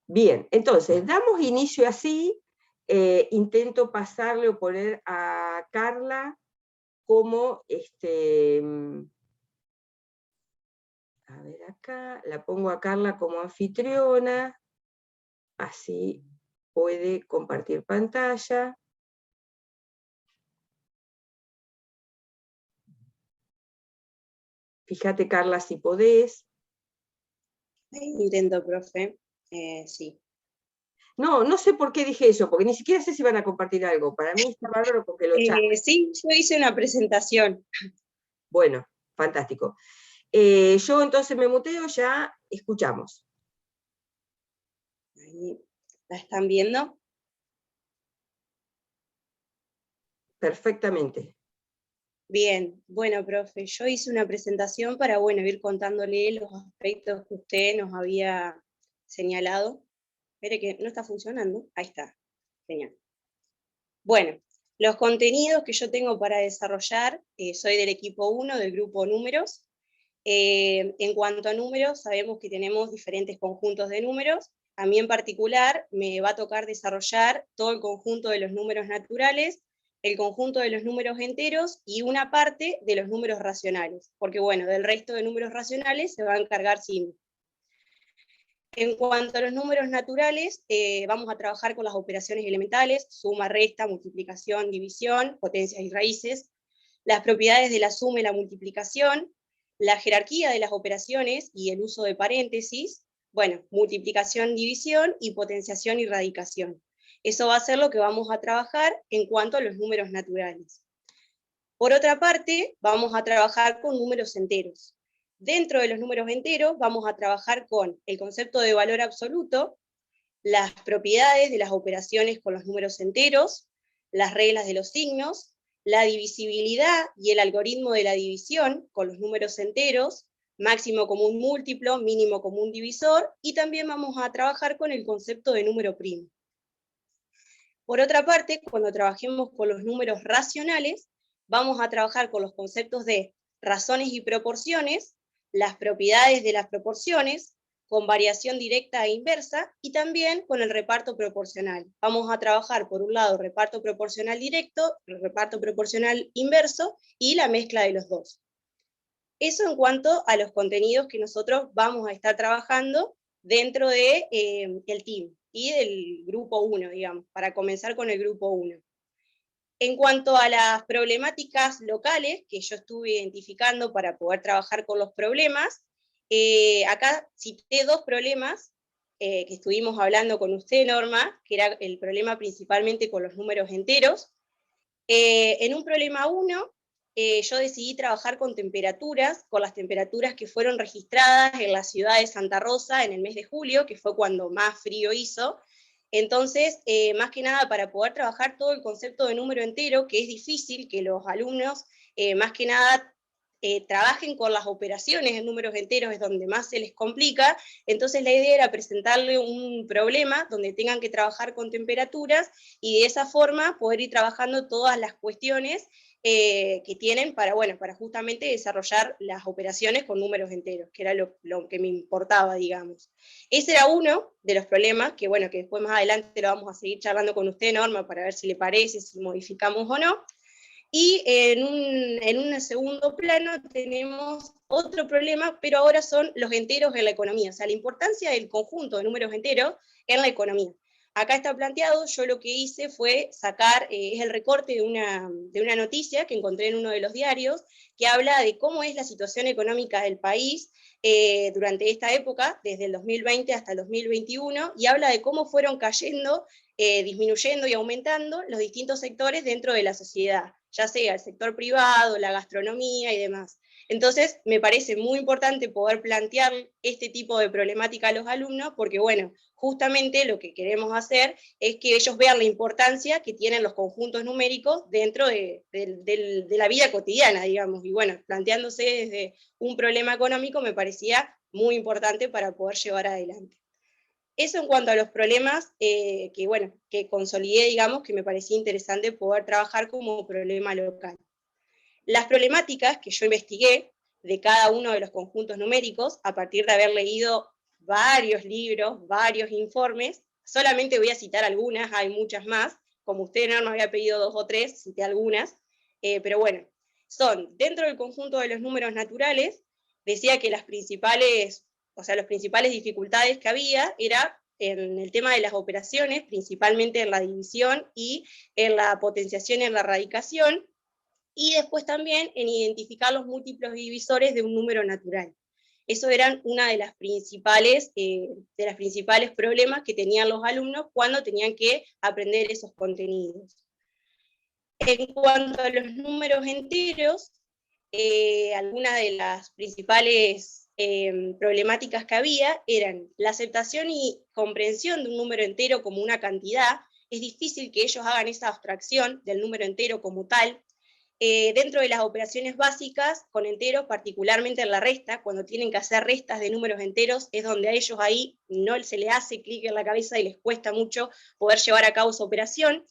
Bien, entonces, damos inicio así, intento pasarle o poner a Carla como, a ver acá, la pongo a Carla como anfitriona, así puede compartir pantalla. Fíjate, Carla, si podés. Intento, profe. Sí. No, no sé por qué dije eso, porque ni siquiera sé si van a compartir algo. Para mí está bárbaro porque lo charlan. Sí, yo hice una presentación. Bueno, fantástico. Yo entonces me muteo, ya escuchamos. Ahí, ¿la están viendo? Perfectamente. Bien, bueno, profe, yo hice una presentación para, bueno, ir contándole los aspectos que usted nos había señalado. Espere que no está funcionando. Ahí está. Genial. Bueno, los contenidos que yo tengo para desarrollar, soy del equipo 1 del grupo Números. En cuanto a números, sabemos que tenemos diferentes conjuntos de números. A mí en particular me va a tocar desarrollar todo el conjunto de los números naturales, el conjunto de los números enteros y una parte de los números racionales, porque bueno, del resto de números racionales se va a encargar Sim. En cuanto a los números naturales, vamos a trabajar con las operaciones elementales, suma, resta, multiplicación, división, potencias y raíces, las propiedades de la suma y la multiplicación, la jerarquía de las operaciones y el uso de paréntesis, bueno, multiplicación, división y potenciación y radicación. Eso va a ser lo que vamos a trabajar en cuanto a los números naturales. Por otra parte, vamos a trabajar con números enteros. Dentro de los números enteros vamos a trabajar con el concepto de valor absoluto, las propiedades de las operaciones con los números enteros, las reglas de los signos, la divisibilidad y el algoritmo de la división con los números enteros, máximo común múltiplo, mínimo común divisor, y también vamos a trabajar con el concepto de número primo. Por otra parte, cuando trabajemos con los números racionales, vamos a trabajar con los conceptos de razones y proporciones, las propiedades de las proporciones, con variación directa e inversa, y también con el reparto proporcional. Vamos a trabajar, por un lado, reparto proporcional directo, reparto proporcional inverso, y la mezcla de los dos. Eso en cuanto a los contenidos que nosotros vamos a estar trabajando dentro de, el team y del grupo 1, digamos, para comenzar con el grupo 1. En cuanto a las problemáticas locales que yo estuve identificando para poder trabajar con los problemas, acá cité dos problemas que estuvimos hablando con usted, Norma, que era el problema principalmente con los números enteros. En un problema 1, yo decidí trabajar con temperaturas, con las temperaturas que fueron registradas en la ciudad de Santa Rosa en el mes de julio, que fue cuando más frío hizo. Entonces, más que nada para poder trabajar todo el concepto de número entero, que es difícil que los alumnos, más que nada, trabajen con las operaciones en números enteros, es donde más se les complica. Entonces la idea era presentarle un problema donde tengan que trabajar con temperaturas y de esa forma poder ir trabajando todas las cuestiones que tienen para, bueno, para justamente desarrollar las operaciones con números enteros, que era lo que me importaba, digamos. Ese era uno de los problemas, que bueno, que después más adelante lo vamos a seguir charlando con usted, Norma, para ver si le parece, si modificamos o no. Y en un segundo plano tenemos otro problema, pero ahora son los enteros en la economía, o sea, la importancia del conjunto de números enteros en la economía. Acá está planteado, yo lo que hice fue sacar, es el recorte de una noticia que encontré en uno de los diarios, que habla de cómo es la situación económica del país durante esta época, desde el 2020 hasta el 2021, y habla de cómo fueron cayendo, disminuyendo y aumentando los distintos sectores dentro de la sociedad, ya sea el sector privado, la gastronomía y demás. Entonces, me parece muy importante poder plantear este tipo de problemática a los alumnos, porque bueno, justamente lo que queremos hacer es que ellos vean la importancia que tienen los conjuntos numéricos dentro de la vida cotidiana, digamos, y bueno, planteándose desde un problema económico me parecía muy importante para poder llevar adelante. Eso en cuanto a los problemas que, bueno, que consolidé, digamos, que me parecía interesante poder trabajar como problema local. Las problemáticas que yo investigué de cada uno de los conjuntos numéricos, a partir de haber leído varios libros, varios informes, solamente voy a citar algunas, hay muchas más, como usted no me había pedido 2 o 3, cité algunas, pero bueno, son dentro del conjunto de los números naturales, decía que las principales dificultades que había era en el tema de las operaciones, principalmente en la división y en la potenciación y en la radicación, y después también en identificar los múltiplos divisores de un número natural. Eso eran una de las principales problemas que tenían los alumnos cuando tenían que aprender esos contenidos. En cuanto a los números enteros, algunas de las principales problemáticas que había eran la aceptación y comprensión de un número entero como una cantidad. Es difícil que ellos hagan esa abstracción del número entero como tal. Dentro de las operaciones básicas con enteros, particularmente en la resta, cuando tienen que hacer restas de números enteros, es donde a ellos ahí no se le hace clic en la cabeza y les cuesta mucho poder llevar a cabo su operación.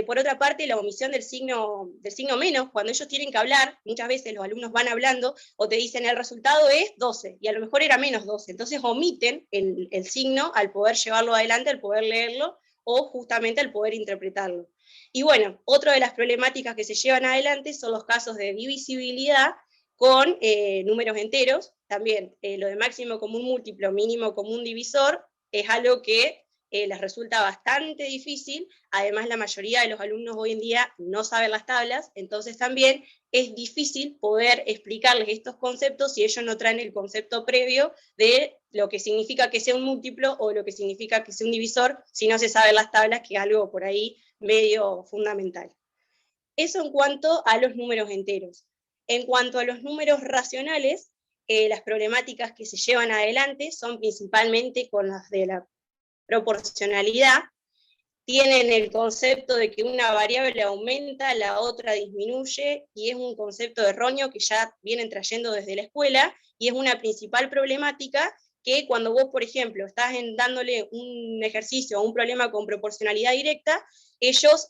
Por otra parte, la omisión del signo menos, cuando ellos tienen que hablar, muchas veces los alumnos van hablando o te dicen el resultado es 12, y a lo mejor era menos 12, entonces omiten el signo al poder llevarlo adelante, al poder leerlo, o justamente al poder interpretarlo. Y bueno, otra de las problemáticas que se llevan adelante son los casos de divisibilidad con números enteros, también lo de máximo común múltiplo, mínimo común divisor, es algo que les resulta bastante difícil. Además, la mayoría de los alumnos hoy en día no saben las tablas, entonces también es difícil poder explicarles estos conceptos si ellos no traen el concepto previo de lo que significa que sea un múltiplo o lo que significa que sea un divisor, si no se saben las tablas, que es algo por ahí medio fundamental. Eso en cuanto a los números enteros. En cuanto a los números racionales, las problemáticas que se llevan adelante son principalmente con las de la proporcionalidad. Tienen el concepto de que una variable aumenta, la otra disminuye, y es un concepto erróneo que ya vienen trayendo desde la escuela, y es una principal problemática que cuando vos, por ejemplo, estás dándole un ejercicio o un problema con proporcionalidad directa, ellos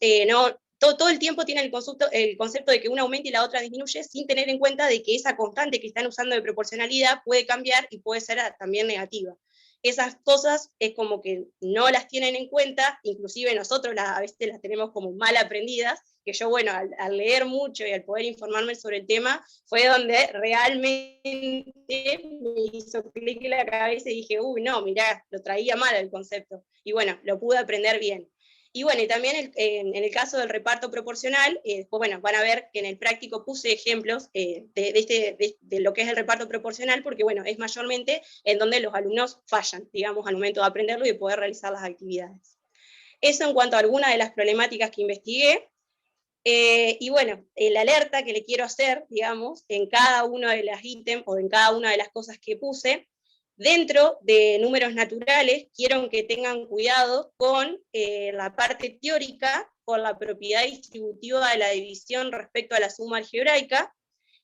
todo el tiempo tienen el concepto de que una aumenta y la otra disminuye, sin tener en cuenta de que esa constante que están usando de proporcionalidad puede cambiar y puede ser también negativa. Esas cosas es como que no las tienen en cuenta, inclusive nosotros a veces las tenemos como mal aprendidas, que yo, bueno, al leer mucho y al poder informarme sobre el tema, fue donde realmente me hizo clic en la cabeza y dije, uy, no, mirá, lo traía mal el concepto. Y bueno, lo pude aprender bien. Y bueno, y también en el caso del reparto proporcional, pues bueno, van a ver que en el práctico puse ejemplos de lo que es el reparto proporcional, porque bueno, es mayormente en donde los alumnos fallan, digamos, al momento de aprenderlo y de poder realizar las actividades. Eso en cuanto a algunas de las problemáticas que investigué. Y bueno, la alerta que le quiero hacer, digamos, en cada uno de los ítems o en cada una de las cosas que puse, dentro de números naturales, quiero que tengan cuidado con la parte teórica, con la propiedad distributiva de la división respecto a la suma algebraica.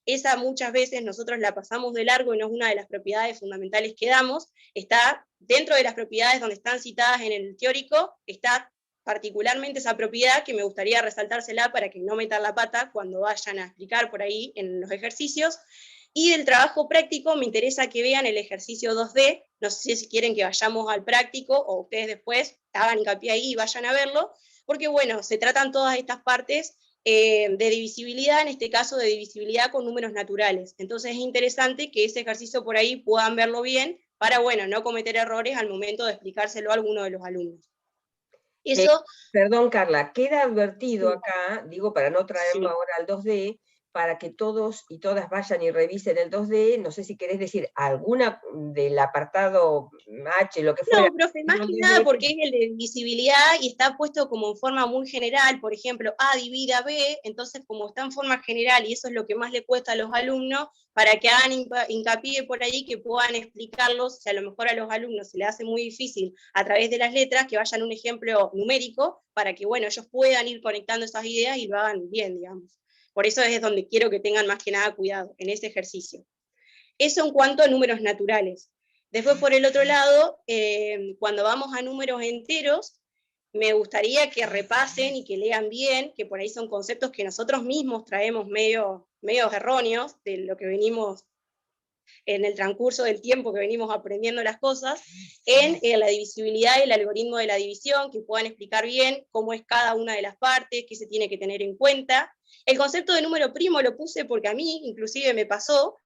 Esa muchas veces nosotros la pasamos de largo y no es una de las propiedades fundamentales que damos. Está dentro de las propiedades donde están citadas en el teórico, está particularmente esa propiedad que me gustaría resaltársela para que no metan la pata cuando vayan a explicar por ahí en los ejercicios. Y del trabajo práctico me interesa que vean el ejercicio 2D, no sé si quieren que vayamos al práctico o ustedes después hagan hincapié ahí y vayan a verlo, porque bueno, se tratan todas estas partes de divisibilidad, en este caso de divisibilidad con números naturales. Entonces es interesante que ese ejercicio por ahí puedan verlo bien para, bueno, no cometer errores al momento de explicárselo a alguno de los alumnos. Eso, perdón, Carla, queda advertido acá, digo, para no traerlo sí. ahora al 2D, para que todos y todas vayan y revisen el 2D, no sé si querés decir alguna del apartado H, lo que fuera. No, profe, más que nada porque es el de divisibilidad y está puesto como en forma muy general, por ejemplo, A divide a B, entonces como está en forma general y eso es lo que más le cuesta a los alumnos, para que hagan hincapié por ahí, que puedan explicarlos, si a lo mejor a los alumnos se les hace muy difícil a través de las letras, que vayan a un ejemplo numérico, para que, bueno, ellos puedan ir conectando esas ideas y lo hagan bien, digamos. Por eso es donde quiero que tengan más que nada cuidado, en ese ejercicio. Eso en cuanto a números naturales. Después, por el otro lado, cuando vamos a números enteros, me gustaría que repasen y que lean bien, que por ahí son conceptos que nosotros mismos traemos medio erróneos de lo que venimos en el transcurso del tiempo que venimos aprendiendo las cosas, en la divisibilidad y el algoritmo de la división, que puedan explicar bien cómo es cada una de las partes, qué se tiene que tener en cuenta. El concepto de número primo lo puse porque a mí, inclusive, me pasó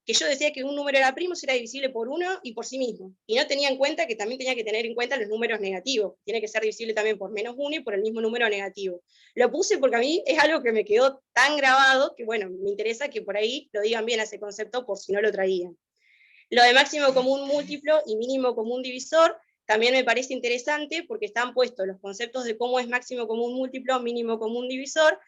que yo decía que un número era primo si era divisible por 1 y por sí mismo, y no tenía en cuenta que también tenía que tener en cuenta los números negativos, tiene que ser divisible también por -1 y por el mismo número negativo. Lo puse porque a mí es algo que me quedó tan grabado que, bueno, me interesa que por ahí lo digan bien a ese concepto por si no lo traían. Lo de máximo común múltiplo y mínimo común divisor también me parece interesante porque están puestos los conceptos de cómo es máximo común múltiplo, mínimo común divisor,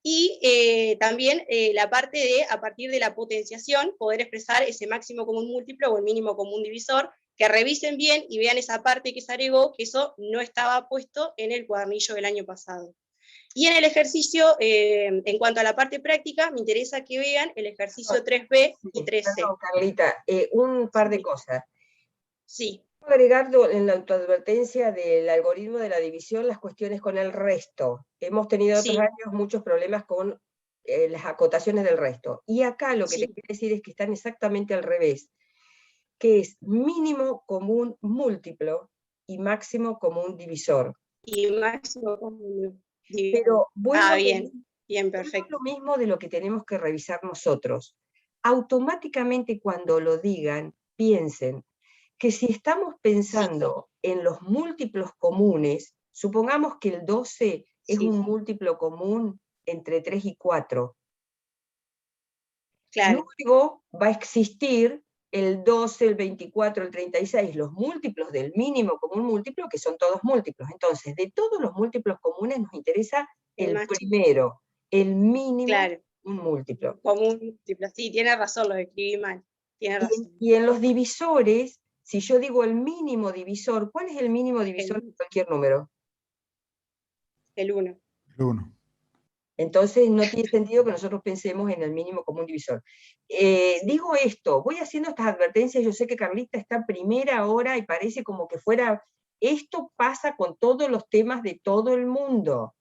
y también la parte de, a partir de la potenciación, poder expresar ese máximo común múltiplo o el mínimo común divisor, que revisen bien y vean esa parte que se agregó, que eso no estaba puesto en el cuadernillo del año pasado. Y en el ejercicio, en cuanto a la parte práctica, me interesa que vean el ejercicio 3B y 3C. Perdón, Carlita, un par de cosas. Sí. Agregar en la autoadvertencia del algoritmo de la división las cuestiones con el resto. Hemos tenido otros años muchos problemas con las acotaciones del resto. Y acá lo que te quiero decir es que están exactamente al revés, que es mínimo común múltiplo y máximo común divisor. Y máximo común divisor. Pero vuelvo bien, perfecto. lo mismo de lo que tenemos que revisar nosotros. Automáticamente cuando lo digan, piensen que si estamos pensando en los múltiplos comunes, supongamos que el 12 es un múltiplo común entre 3 y 4. Claro. Luego va a existir el 12, el 24, el 36, los múltiplos del mínimo común múltiplo, que son todos múltiplos. Entonces, de todos los múltiplos comunes nos interesa el primero, el mínimo un múltiplo. Común múltiplo, sí, tiene razón, lo escribí mal. Tiene razón. Y en los divisores, si yo digo el mínimo divisor, ¿cuál es el mínimo divisor de cualquier número? El 1. El 1. Entonces no tiene sentido que nosotros pensemos en el mínimo común divisor. Digo esto, voy haciendo estas advertencias, yo sé que Carlita está primera hora y parece como que fuera, esto pasa con todos los temas de todo el mundo,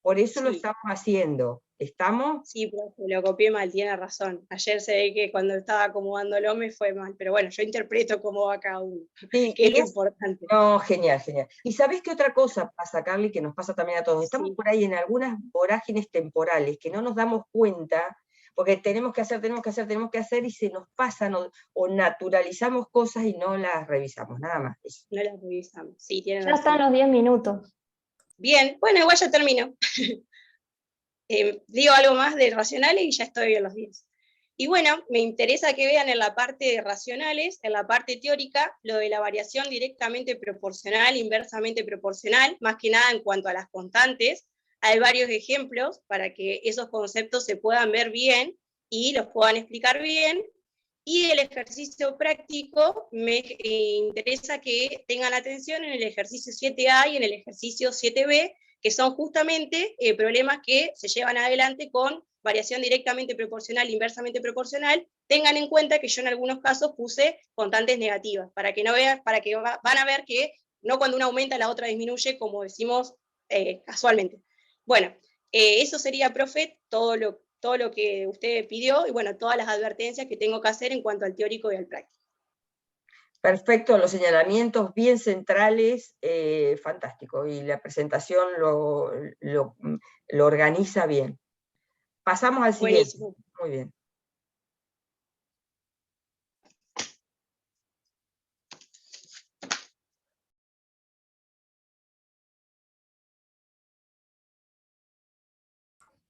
por eso lo estamos haciendo. ¿Estamos? Sí, profe, lo copié mal, tiene razón. Ayer se ve que cuando estaba acomodándolo me fue mal, pero bueno, yo interpreto cómo va cada uno, sí, que es lo importante. No, genial, genial. ¿Y sabés qué otra cosa pasa, Carly, que nos pasa también a todos? Estamos por ahí en algunas vorágines temporales que no nos damos cuenta, porque tenemos que hacer, y se nos pasan o naturalizamos cosas y no las revisamos, nada más. No las revisamos, sí, tienen razón. Ya están los 10 minutos. Bien, bueno, igual ya termino. Digo algo más de racionales y ya estoy en los 10. Y bueno, me interesa que vean en la parte de racionales, en la parte teórica, lo de la variación directamente proporcional, inversamente proporcional, más que nada en cuanto a las constantes. Hay varios ejemplos para que esos conceptos se puedan ver bien y los puedan explicar bien. Y el ejercicio práctico, me interesa que tengan atención en el ejercicio 7A y en el ejercicio 7B, que son justamente problemas que se llevan adelante con variación directamente proporcional, inversamente proporcional. Tengan en cuenta que yo en algunos casos puse constantes negativas, para que no vean, van a ver que no cuando una aumenta la otra disminuye, como decimos casualmente. Bueno, eso sería, profe, todo lo que usted pidió, y bueno, todas las advertencias que tengo que hacer en cuanto al teórico y al práctico. Perfecto, los señalamientos bien centrales, fantástico, y la presentación lo organiza bien. Pasamos al siguiente. Buenísimo. Muy bien.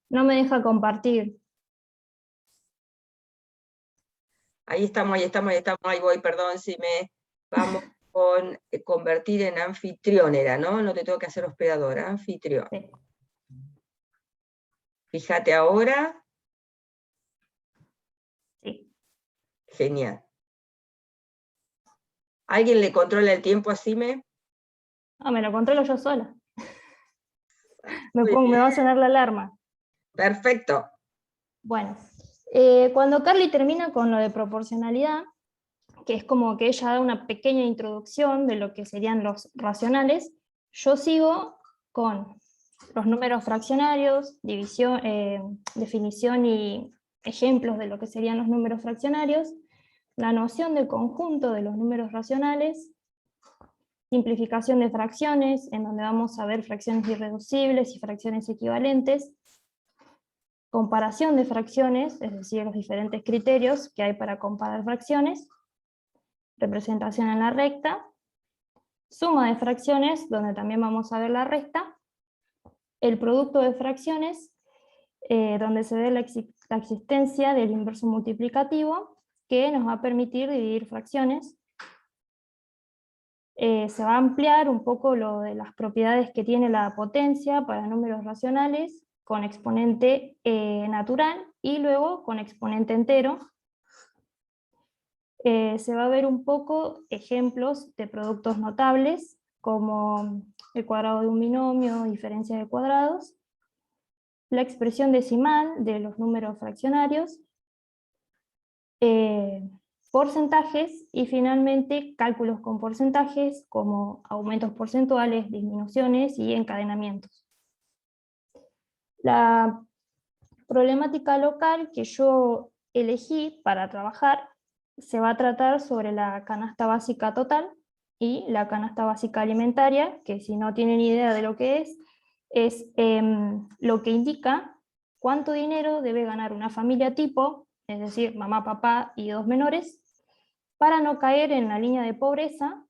No me deja compartir. Ahí estamos, ahí voy, perdón si me... Vamos con convertir en anfitrión, ¿no? No te tengo que hacer hospedadora, anfitrión. Sí. Fíjate ahora. Sí. Genial. ¿Alguien le controla el tiempo a Sime? No, me lo controlo yo sola. Me va a sonar la alarma. Perfecto. Bueno, cuando Carly termina con lo de proporcionalidad, que es como que ella da una pequeña introducción de lo que serían los racionales, yo sigo con los números fraccionarios, división, definición y ejemplos de lo que serían los números fraccionarios, la noción de conjunto de los números racionales, simplificación de fracciones, en donde vamos a ver fracciones irreducibles y fracciones equivalentes, comparación de fracciones, es decir, los diferentes criterios que hay para comparar fracciones, representación en la recta, suma de fracciones, donde también vamos a ver la resta, el producto de fracciones, donde se ve la existencia del inverso multiplicativo, que nos va a permitir dividir fracciones. Se va a ampliar un poco lo de las propiedades que tiene la potencia para números racionales, con exponente natural, y luego con exponente entero. Se va a ver un poco ejemplos de productos notables, como el cuadrado de un binomio, diferencia de cuadrados, la expresión decimal de los números fraccionarios, porcentajes, y finalmente cálculos con porcentajes, como aumentos porcentuales, disminuciones y encadenamientos. La problemática local que yo elegí para trabajar se va a tratar sobre la canasta básica total y la canasta básica alimentaria, que si no tienen idea de lo que es lo que indica cuánto dinero debe ganar una familia tipo, es decir, mamá, papá y 2 menores, para no caer en la línea de pobreza,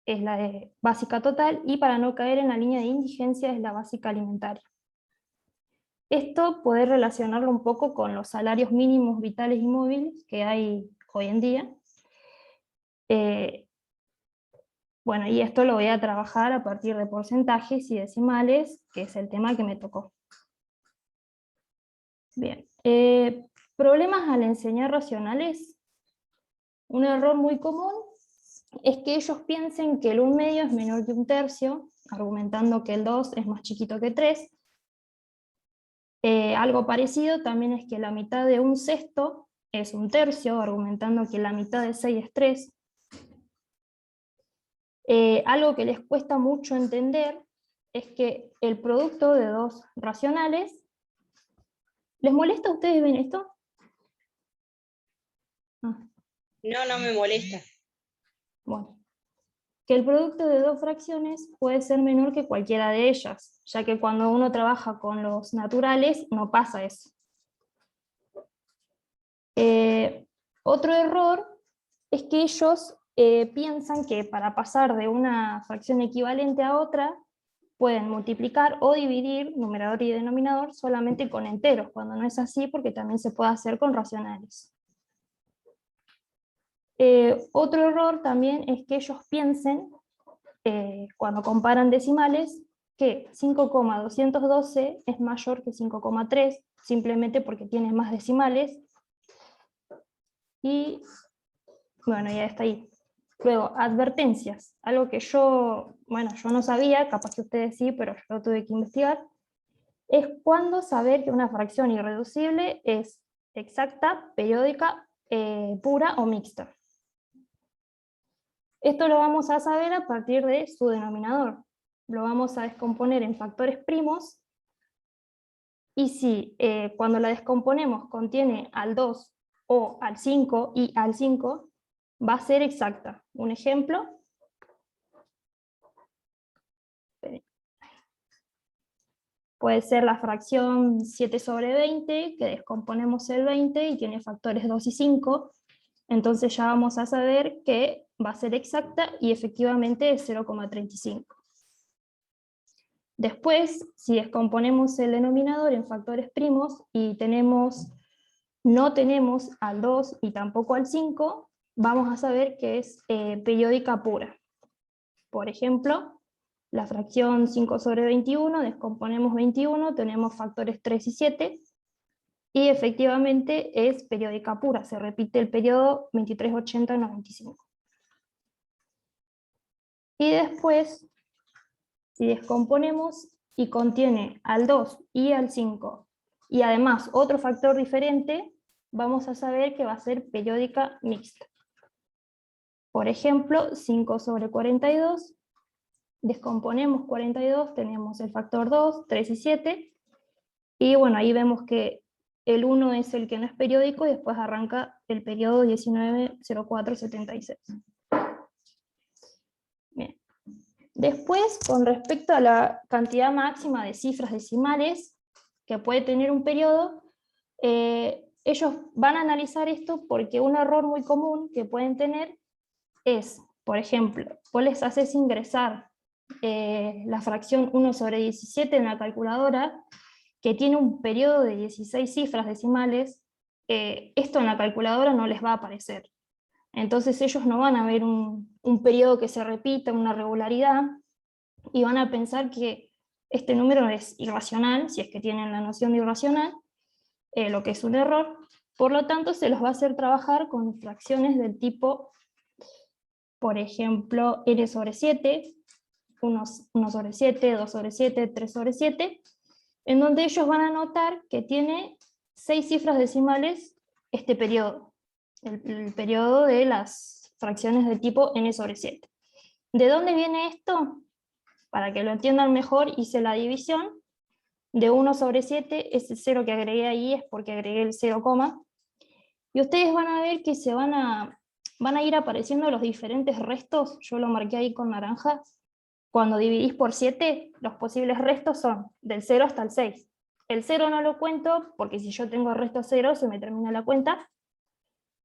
es la de básica total, y para no caer en la línea de indigencia, es la básica alimentaria. Esto poder relacionarlo un poco con los salarios mínimos vitales y móviles que hay hoy en día. Bueno, y esto lo voy a trabajar a partir de porcentajes y decimales, que es el tema que me tocó. Bien, problemas al enseñar racionales. Un error muy común es que ellos piensen que el 1/2 es menor que 1/3, argumentando que el 2 es más chiquito que 3. Algo parecido también es que la mitad de 1/6 es 1/3, argumentando que la mitad de 6 es 3. Algo que les cuesta mucho entender es que el producto de 2 racionales... ¿Les molesta a ustedes ven esto? Ah. No, no me molesta. Bueno, que el producto de 2 fracciones puede ser menor que cualquiera de ellas, ya que cuando uno trabaja con los naturales no pasa eso. Otro error es que ellos piensan que para pasar de una fracción equivalente a otra, pueden multiplicar o dividir numerador y denominador solamente con enteros, cuando no es así, porque también se puede hacer con racionales. Otro error también es que ellos piensen, cuando comparan decimales, que 5,212 es mayor que 5,3, simplemente porque tiene más decimales, y bueno, ya está ahí. Luego, advertencias, algo que yo no sabía, capaz que ustedes sí, pero yo lo tuve que investigar, es cuándo saber que una fracción irreducible es exacta, periódica, pura o mixta. Esto lo vamos a saber a partir de su denominador. Lo vamos a descomponer en factores primos, y si cuando la descomponemos contiene al 2 o al 5 y al 5, va a ser exacta. Un ejemplo. Puede ser la fracción 7/20, que descomponemos el 20 y tiene factores 2 y 5. Entonces ya vamos a saber que va a ser exacta y efectivamente es 0,35. Después, si descomponemos el denominador en factores primos y no tenemos al 2 y tampoco al 5, vamos a saber que es periódica pura. Por ejemplo, la fracción 5/21, descomponemos 21, tenemos factores 3 y 7, y efectivamente es periódica pura, se repite el periodo 23, 80, 95. Y después, si descomponemos y contiene al 2 y al 5, y además otro factor diferente, vamos a saber que va a ser periódica mixta. Por ejemplo, 5/42, descomponemos 42, tenemos el factor 2, 3 y 7, y bueno, ahí vemos que el 1 es el que no es periódico y después arranca el periodo 1904-76. Bien. Después, con respecto a la cantidad máxima de cifras decimales que puede tener un periodo, ellos van a analizar esto porque un error muy común que pueden tener es, por ejemplo, vos les haces ingresar la fracción 1/17 en la calculadora, que tiene un periodo de 16 cifras decimales, esto en la calculadora no les va a aparecer. Entonces ellos no van a ver un periodo que se repita, una regularidad, y van a pensar que este número es irracional, si es que tienen la noción de irracional, lo que es un error. Por lo tanto, se los va a hacer trabajar con fracciones del tipo, por ejemplo, n/7, 1/7, 2/7, 3/7, en donde ellos van a notar que tiene 6 cifras decimales este periodo, el periodo de las fracciones de tipo n/7. ¿De dónde viene esto? Para que lo entiendan mejor, hice la división de 1/7, ese 0 que agregué ahí es porque agregué el 0, y ustedes van a ver que van a ir apareciendo los diferentes restos, yo lo marqué ahí con naranja. Cuando dividís por 7, los posibles restos son del 0 hasta el 6. El 0 no lo cuento, porque si yo tengo resto 0, se me termina la cuenta,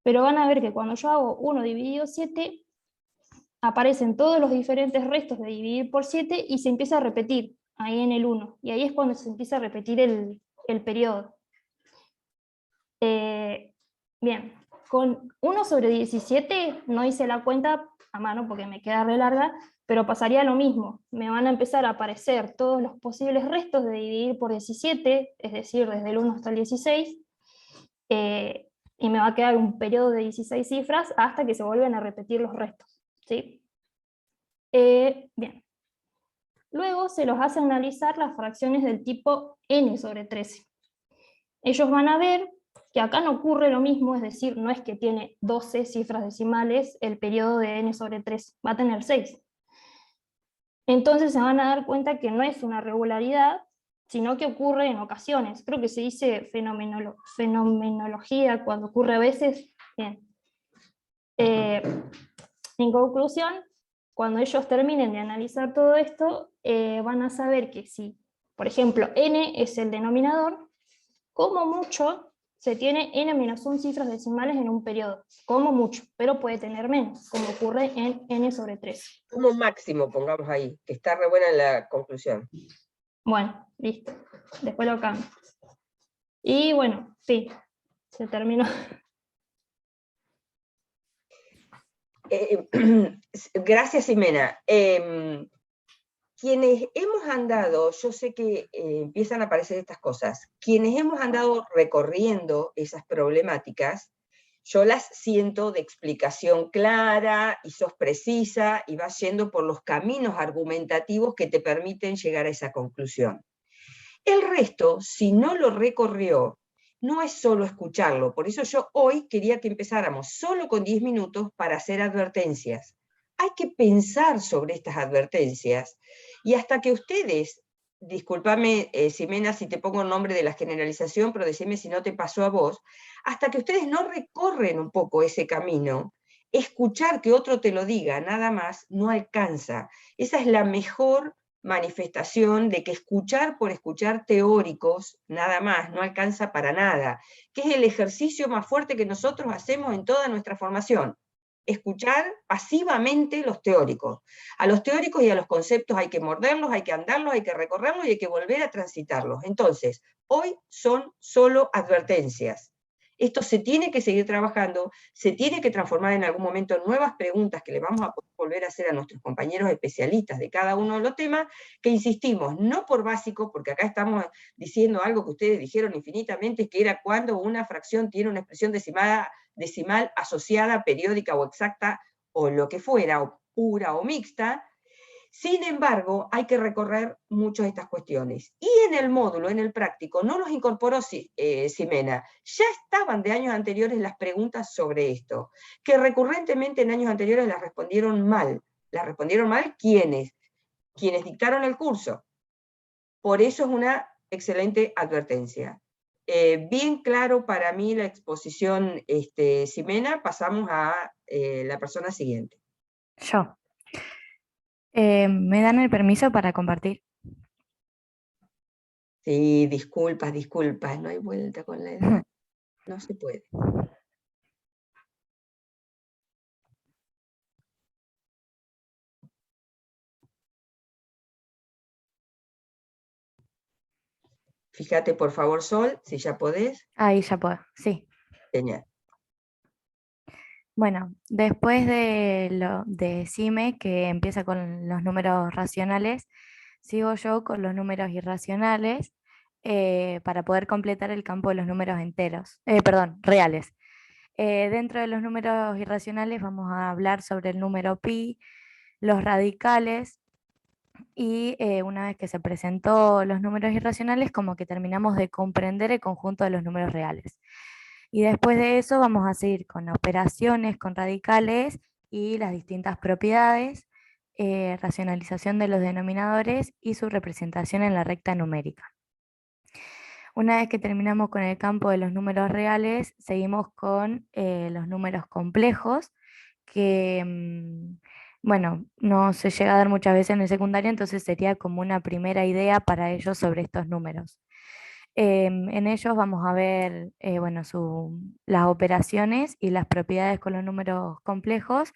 pero van a ver que cuando yo hago 1 dividido 7, aparecen todos los diferentes restos de dividir por 7 y se empieza a repetir ahí en el 1, y ahí es cuando se empieza a repetir el periodo. Bien, con 1/17 no hice la cuenta a mano porque me queda re larga, pero pasaría lo mismo. Me van a empezar a aparecer todos los posibles restos de dividir por 17, es decir, desde el 1 hasta el 16, y me va a quedar un periodo de 16 cifras hasta que se vuelven a repetir los restos, ¿sí? Bien. Luego se los hace analizar las fracciones del tipo n/13. Ellos van a ver que acá no ocurre lo mismo, es decir, no es que tiene 12 cifras decimales el periodo de n/3, va a tener 6. Entonces se van a dar cuenta que no es una regularidad, sino que ocurre en ocasiones. Creo que se dice fenomenología cuando ocurre a veces. Bien. En conclusión, cuando ellos terminen de analizar todo esto, van a saber que si, por ejemplo, n es el denominador, como mucho se tiene n-1 cifras decimales en un periodo, como mucho, pero puede tener menos, como ocurre en n/3. Como máximo, pongamos ahí, que está re buena la conclusión. Bueno, listo. Después lo cambio. Y bueno, sí, se terminó. Gracias, Ximena. Quienes hemos andado, yo sé que empiezan a aparecer estas cosas, quienes hemos andado recorriendo esas problemáticas, yo las siento de explicación clara, y sos precisa, y vas yendo por los caminos argumentativos que te permiten llegar a esa conclusión. El resto, si no lo recorrió, no es solo escucharlo, por eso yo hoy quería que empezáramos solo con 10 minutos para hacer advertencias. Hay que pensar sobre estas advertencias, y hasta que ustedes, discúlpame, Ximena, si te pongo el nombre de la generalización, pero decime si no te pasó a vos, hasta que ustedes no recorren un poco ese camino, escuchar que otro te lo diga, nada más, no alcanza. Esa es la mejor manifestación de que escuchar por escuchar teóricos, nada más, no alcanza para nada, que es el ejercicio más fuerte que nosotros hacemos en toda nuestra formación. Escuchar pasivamente los teóricos. A los teóricos y a los conceptos hay que morderlos, hay que andarlos, hay que recorrerlos y hay que volver a transitarlos. Entonces, hoy son solo advertencias. Esto se tiene que seguir trabajando, se tiene que transformar en algún momento en nuevas preguntas que le vamos a volver a hacer a nuestros compañeros especialistas de cada uno de los temas, que insistimos, no por básico, porque acá estamos diciendo algo que ustedes dijeron infinitamente, que era cuando una fracción tiene una expresión decimal asociada, periódica o exacta, o lo que fuera, o pura o mixta. Sin embargo, hay que recorrer muchas de estas cuestiones. Y en el módulo, en el práctico, no los incorporó Ximena. Ya estaban de años anteriores las preguntas sobre esto, que recurrentemente en años anteriores las respondieron mal. ¿Las respondieron mal quiénes? Quienes dictaron el curso. Por eso es una excelente advertencia. Bien claro para mí la exposición, Ximena. Pasamos a la persona siguiente. Yo. ¿Me dan el permiso para compartir? Sí, disculpas, no hay vuelta con la edad, no se puede. Fíjate por favor, Sol, si ya podés. Ahí ya puedo, sí. Genial. Bueno, después de Sime, que empieza con los números racionales, sigo yo con los números irracionales para poder completar el campo de los números enteros, perdón, reales. Dentro de los números irracionales vamos a hablar sobre el número pi, los radicales, y una vez que se presentó los números irracionales, como que terminamos de comprender el conjunto de los números reales. Y después de eso vamos a seguir con operaciones, con radicales y las distintas propiedades, racionalización de los denominadores y su representación en la recta numérica. Una vez que terminamos con el campo de los números reales, seguimos con los números complejos, que bueno, no se llega a dar muchas veces en el secundario, entonces sería como una primera idea para ellos sobre estos números. En ellos vamos a ver bueno, las operaciones y las propiedades con los números complejos,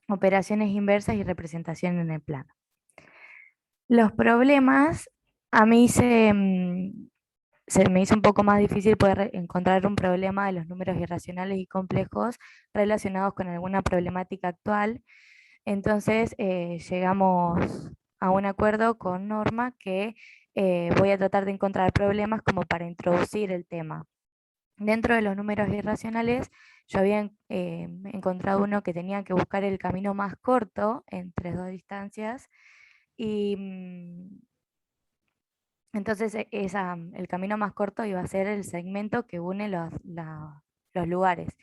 operaciones inversas y representación en el plano. Los problemas, a mí se me hizo un poco más difícil poder encontrar un problema de los números irracionales y complejos relacionados con alguna problemática actual. Entonces llegamos a un acuerdo con Norma que voy a tratar de encontrar problemas como para introducir el tema. Dentro de los números irracionales, yo había encontrado uno que tenía que buscar el camino más corto entre dos distancias y entonces el camino más corto iba a ser el segmento que une los lugares.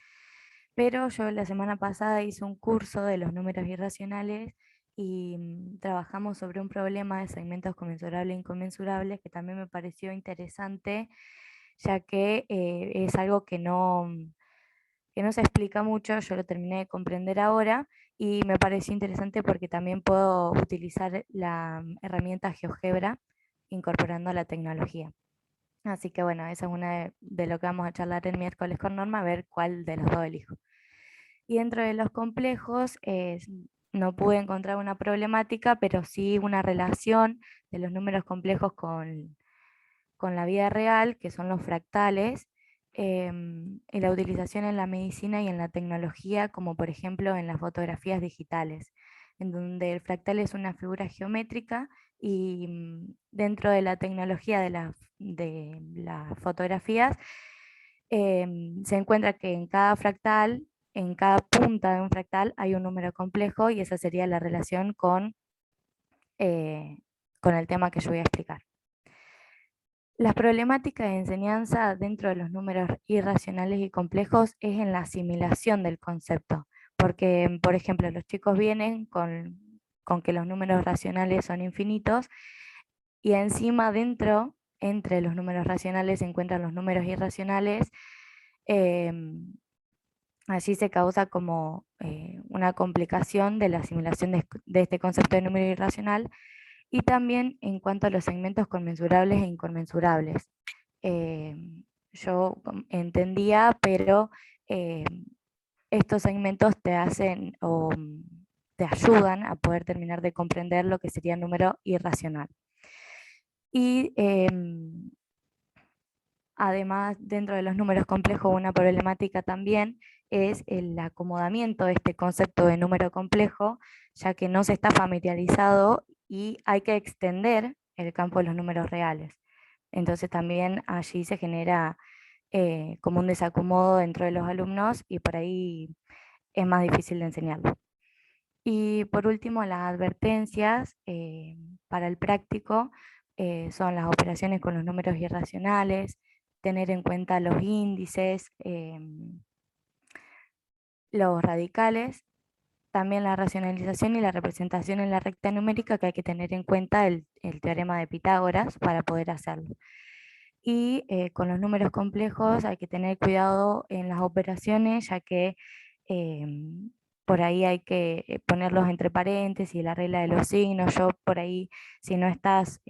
Pero yo la semana pasada hice un curso de los números irracionales y trabajamos sobre un problema de segmentos conmensurables e inconmensurables que también me pareció interesante, ya que es algo que no se explica mucho. Yo lo terminé de comprender ahora y me pareció interesante porque también puedo utilizar la herramienta GeoGebra incorporando la tecnología. Así que bueno, esa es una de lo que vamos a charlar el miércoles con Norma, a ver cuál de los dos elijo. Y dentro de los complejos, no pude encontrar una problemática, pero sí una relación de los números complejos con la vida real, que son los fractales, y la utilización en la medicina y en la tecnología, como por ejemplo en las fotografías digitales, en donde el fractal es una figura geométrica y dentro de la tecnología de las fotografías se encuentra que en cada fractal, en cada punta de un fractal hay un número complejo y esa sería la relación con el tema que yo voy a explicar. La problemática de enseñanza dentro de los números irracionales y complejos es en la asimilación del concepto, porque, por ejemplo, los chicos vienen con que los números racionales son infinitos y encima entre los números racionales se encuentran los números irracionales. Allí se causa como una complicación de la asimilación de este concepto de número irracional, y también en cuanto a los segmentos conmensurables e inconmensurables. Yo entendía, pero estos segmentos te hacen o te ayudan a poder terminar de comprender lo que sería el número irracional. Y además, dentro de los números complejos, una problemática también es el acomodamiento de este concepto de número complejo, ya que no se está familiarizado y hay que extender el campo de los números reales. Entonces también allí se genera como un desacomodo dentro de los alumnos y por ahí es más difícil de enseñarlo. Y por último, las advertencias para el práctico son las operaciones con los números irracionales, tener en cuenta los índices, los radicales, también la racionalización y la representación en la recta numérica, que hay que tener en cuenta el teorema de Pitágoras para poder hacerlo. Y con los números complejos hay que tener cuidado en las operaciones, ya que por ahí hay que ponerlos entre paréntesis, la regla de los signos. Yo por ahí, si no estás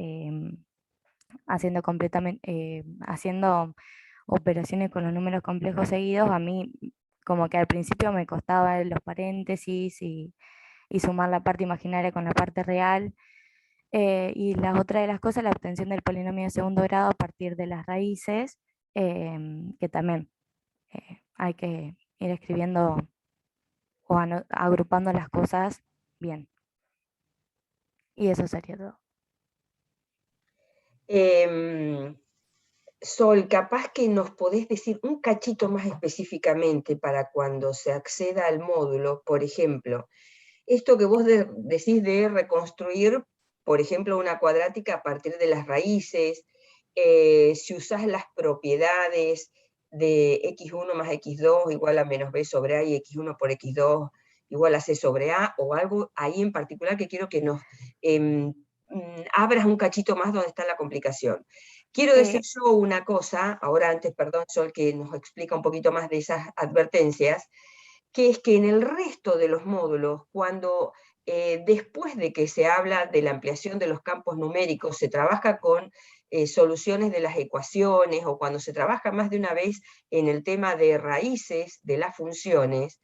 haciendo haciendo operaciones con los números complejos seguidos, a mí como que al principio me costaba los paréntesis y sumar la parte imaginaria con la parte real. Y la otra de las cosas, la obtención del polinomio de segundo grado a partir de las raíces, que también hay que ir escribiendo o agrupando las cosas bien. Y eso sería todo. Sol, capaz que nos podés decir un cachito más específicamente para cuando se acceda al módulo, por ejemplo, esto que vos decís de reconstruir, por ejemplo, una cuadrática a partir de las raíces, si usás las propiedades de x1 más x2 igual a menos b sobre a, y x1 por x2 igual a c sobre a, o algo ahí en particular que quiero que nos abras un cachito más donde está la complicación. Quiero decir yo una cosa, ahora antes, perdón, Sol, que nos explica un poquito más de esas advertencias, que es que en el resto de los módulos, cuando después de que se habla de la ampliación de los campos numéricos, se trabaja con soluciones de las ecuaciones, o cuando se trabaja más de una vez en el tema de raíces de las funciones,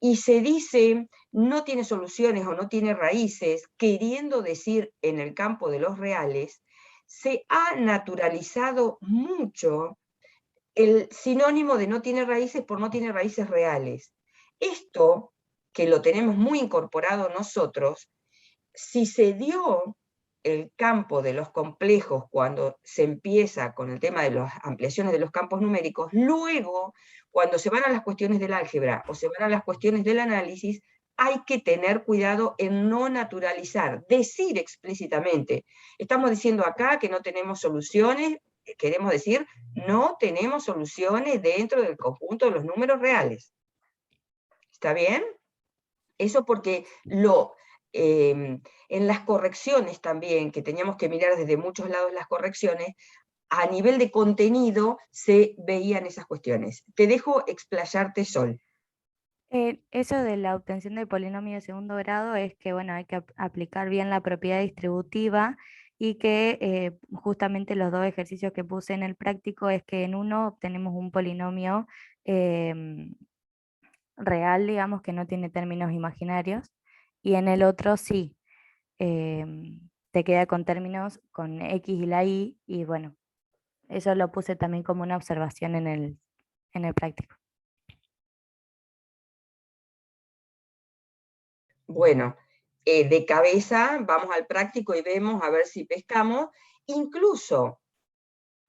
y se dice no tiene soluciones o no tiene raíces, queriendo decir en el campo de los reales, se ha naturalizado mucho el sinónimo de no tiene raíces por no tiene raíces reales. Esto, que lo tenemos muy incorporado nosotros, si se dio el campo de los complejos cuando se empieza con el tema de las ampliaciones de los campos numéricos, luego, cuando se van a las cuestiones del álgebra o se van a las cuestiones del análisis, hay que tener cuidado en no naturalizar, decir explícitamente, estamos diciendo acá que no tenemos soluciones, queremos decir, no tenemos soluciones dentro del conjunto de los números reales. ¿Está bien? Eso porque en las correcciones también, que teníamos que mirar desde muchos lados las correcciones, a nivel de contenido se veían esas cuestiones. Te dejo explayarte, Sol. Eso de la obtención del polinomio de segundo grado es que, bueno, hay que aplicar bien la propiedad distributiva, y que justamente los dos ejercicios que puse en el práctico es que en uno obtenemos un polinomio real, digamos, que no tiene términos imaginarios, y en el otro sí, te queda con términos con x y la y, y bueno, eso lo puse también como una observación en el práctico. Bueno, de cabeza vamos al práctico y vemos a ver si pescamos. Incluso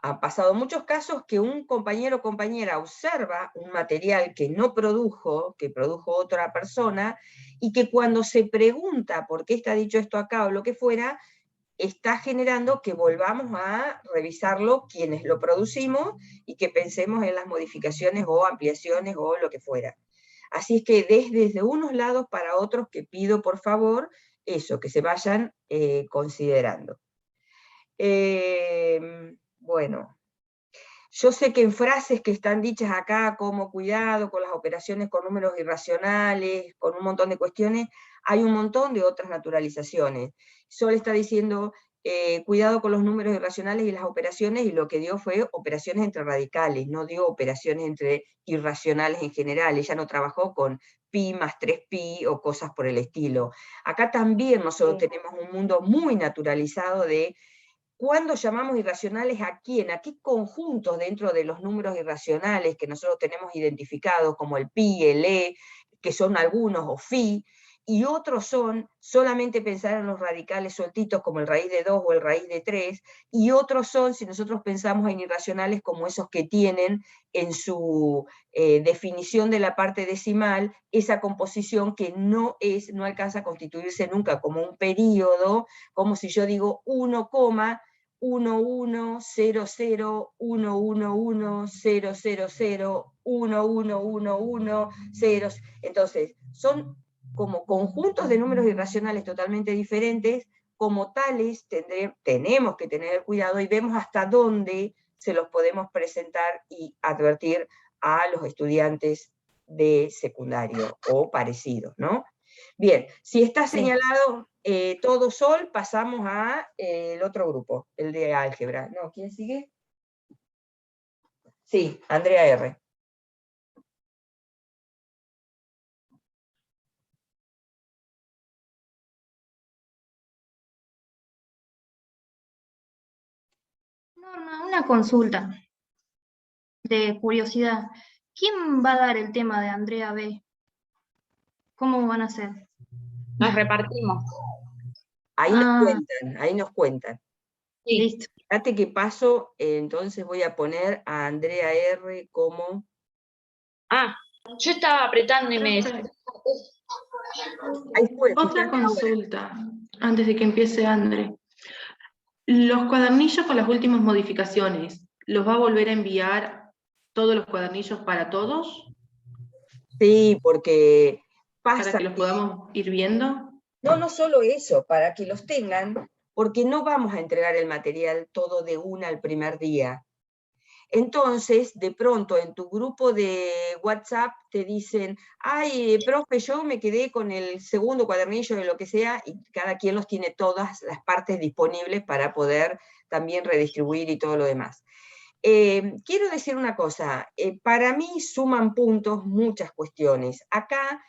han pasado muchos casos que un compañero o compañera observa un material que no produjo, que produjo otra persona, y que cuando se pregunta por qué está dicho esto acá o lo que fuera, está generando que volvamos a revisarlo quienes lo producimos y que pensemos en las modificaciones o ampliaciones o lo que fuera. Así es que desde unos lados para otros que pido por favor eso, que se vayan considerando. Bueno, yo sé que en frases que están dichas acá, como cuidado con las operaciones con números irracionales, con un montón de cuestiones, hay un montón de otras naturalizaciones. Sol está diciendo, cuidado con los números irracionales y las operaciones, y lo que dio fue operaciones entre radicales, no dio operaciones entre irracionales en general. Ella no trabajó con pi más 3pi o cosas por el estilo. Acá también nosotros tenemos un mundo muy naturalizado de ¿cuándo llamamos irracionales a quién? ¿A qué conjuntos dentro de los números irracionales que nosotros tenemos identificados, como el pi, el e, que son algunos, o phi, y otros son solamente pensar en los radicales sueltitos como el raíz de 2 o el raíz de 3, y otros son, si nosotros pensamos en irracionales, como esos que tienen en su definición de la parte decimal esa composición que no alcanza a constituirse nunca como un período, como si yo digo 1, 1, 1, 0, 0, 1, 1, 1, 0, 0, 0, 1, 1, 1, 1, 0. Entonces, son como conjuntos de números irracionales totalmente diferentes, como tales tenemos que tener cuidado y vemos hasta dónde se los podemos presentar y advertir a los estudiantes de secundario o parecidos, ¿no? Bien, si está señalado todo Sol, pasamos a el otro grupo, el de álgebra. ¿No? ¿Quién sigue? Sí, Andrea R. Norma, una consulta de curiosidad. ¿Quién va a dar el tema de Andrea B? ¿Cómo van a hacer? Nos repartimos. Ahí nos cuentan. Sí. Listo. Fíjate que paso, entonces voy a poner a Andrea R como... Ah, yo estaba apretando y me... Ahí fue, Otra consulta, antes de que empiece André. Los cuadernillos con las últimas modificaciones, ¿los va a volver a enviar todos los cuadernillos para todos? Sí, porque ¿Para pasa que los podamos ir viendo? no solo eso, para que los tengan, porque no vamos a entregar el material todo de una al primer día. Entonces, de pronto, en tu grupo de WhatsApp te dicen, ay, profe, yo me quedé con el segundo cuadernillo de lo que sea, y cada quien los tiene todas las partes disponibles para poder también redistribuir y todo lo demás. Quiero decir una cosa, para mí suman puntos muchas cuestiones. Acá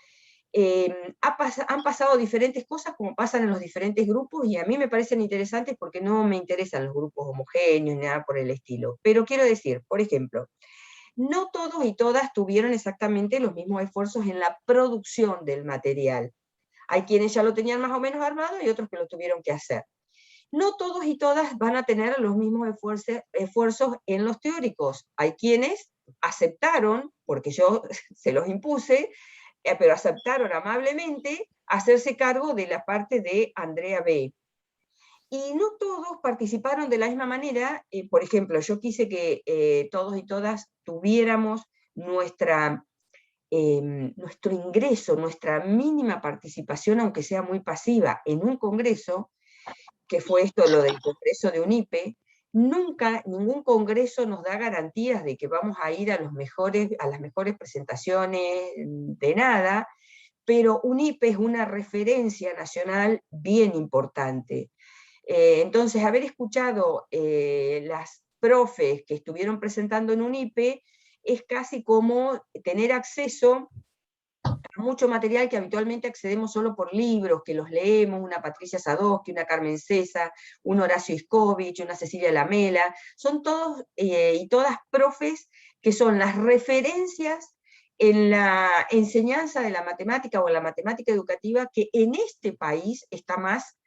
han pasado diferentes cosas como pasan en los diferentes grupos y a mí me parecen interesantes porque no me interesan los grupos homogéneos ni nada por el estilo. Pero quiero decir, por ejemplo, no todos y todas tuvieron exactamente los mismos esfuerzos en la producción del material. Hay quienes ya lo tenían más o menos armado y otros que lo tuvieron que hacer. No todos y todas van a tener los mismos esfuerzos en los teóricos. Hay quienes aceptaron, porque yo se los impuse, pero aceptaron amablemente hacerse cargo de la parte de Andrea B. Y no todos participaron de la misma manera. Por ejemplo, yo quise que todos y todas tuviéramos nuestro ingreso, nuestra mínima participación, aunque sea muy pasiva, en un congreso, que fue esto lo del congreso de UNIPE. Nunca, ningún congreso nos da garantías de que vamos a ir a las mejores presentaciones, de nada, pero UNIPE es una referencia nacional bien importante. Entonces, haber escuchado las profes que estuvieron presentando en UNIPE es casi como tener acceso mucho material que habitualmente accedemos solo por libros, que los leemos, una Patricia Sadowski, una Carmen César, un Horacio Iscovich, una Cecilia Lamela, son todos y todas profes que son las referencias en la enseñanza de la matemática o en la matemática educativa que en este país está más,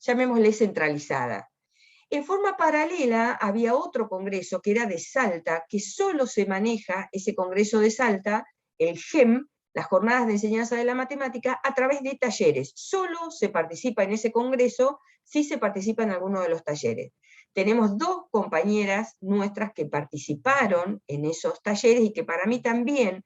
llamémosle, centralizada. En forma paralela había otro congreso que era de Salta, que solo se maneja ese congreso de Salta, el GEM, las jornadas de enseñanza de la matemática, a través de talleres. Solo se participa en ese congreso si se participa en alguno de los talleres. Tenemos dos compañeras nuestras que participaron en esos talleres y que para mí también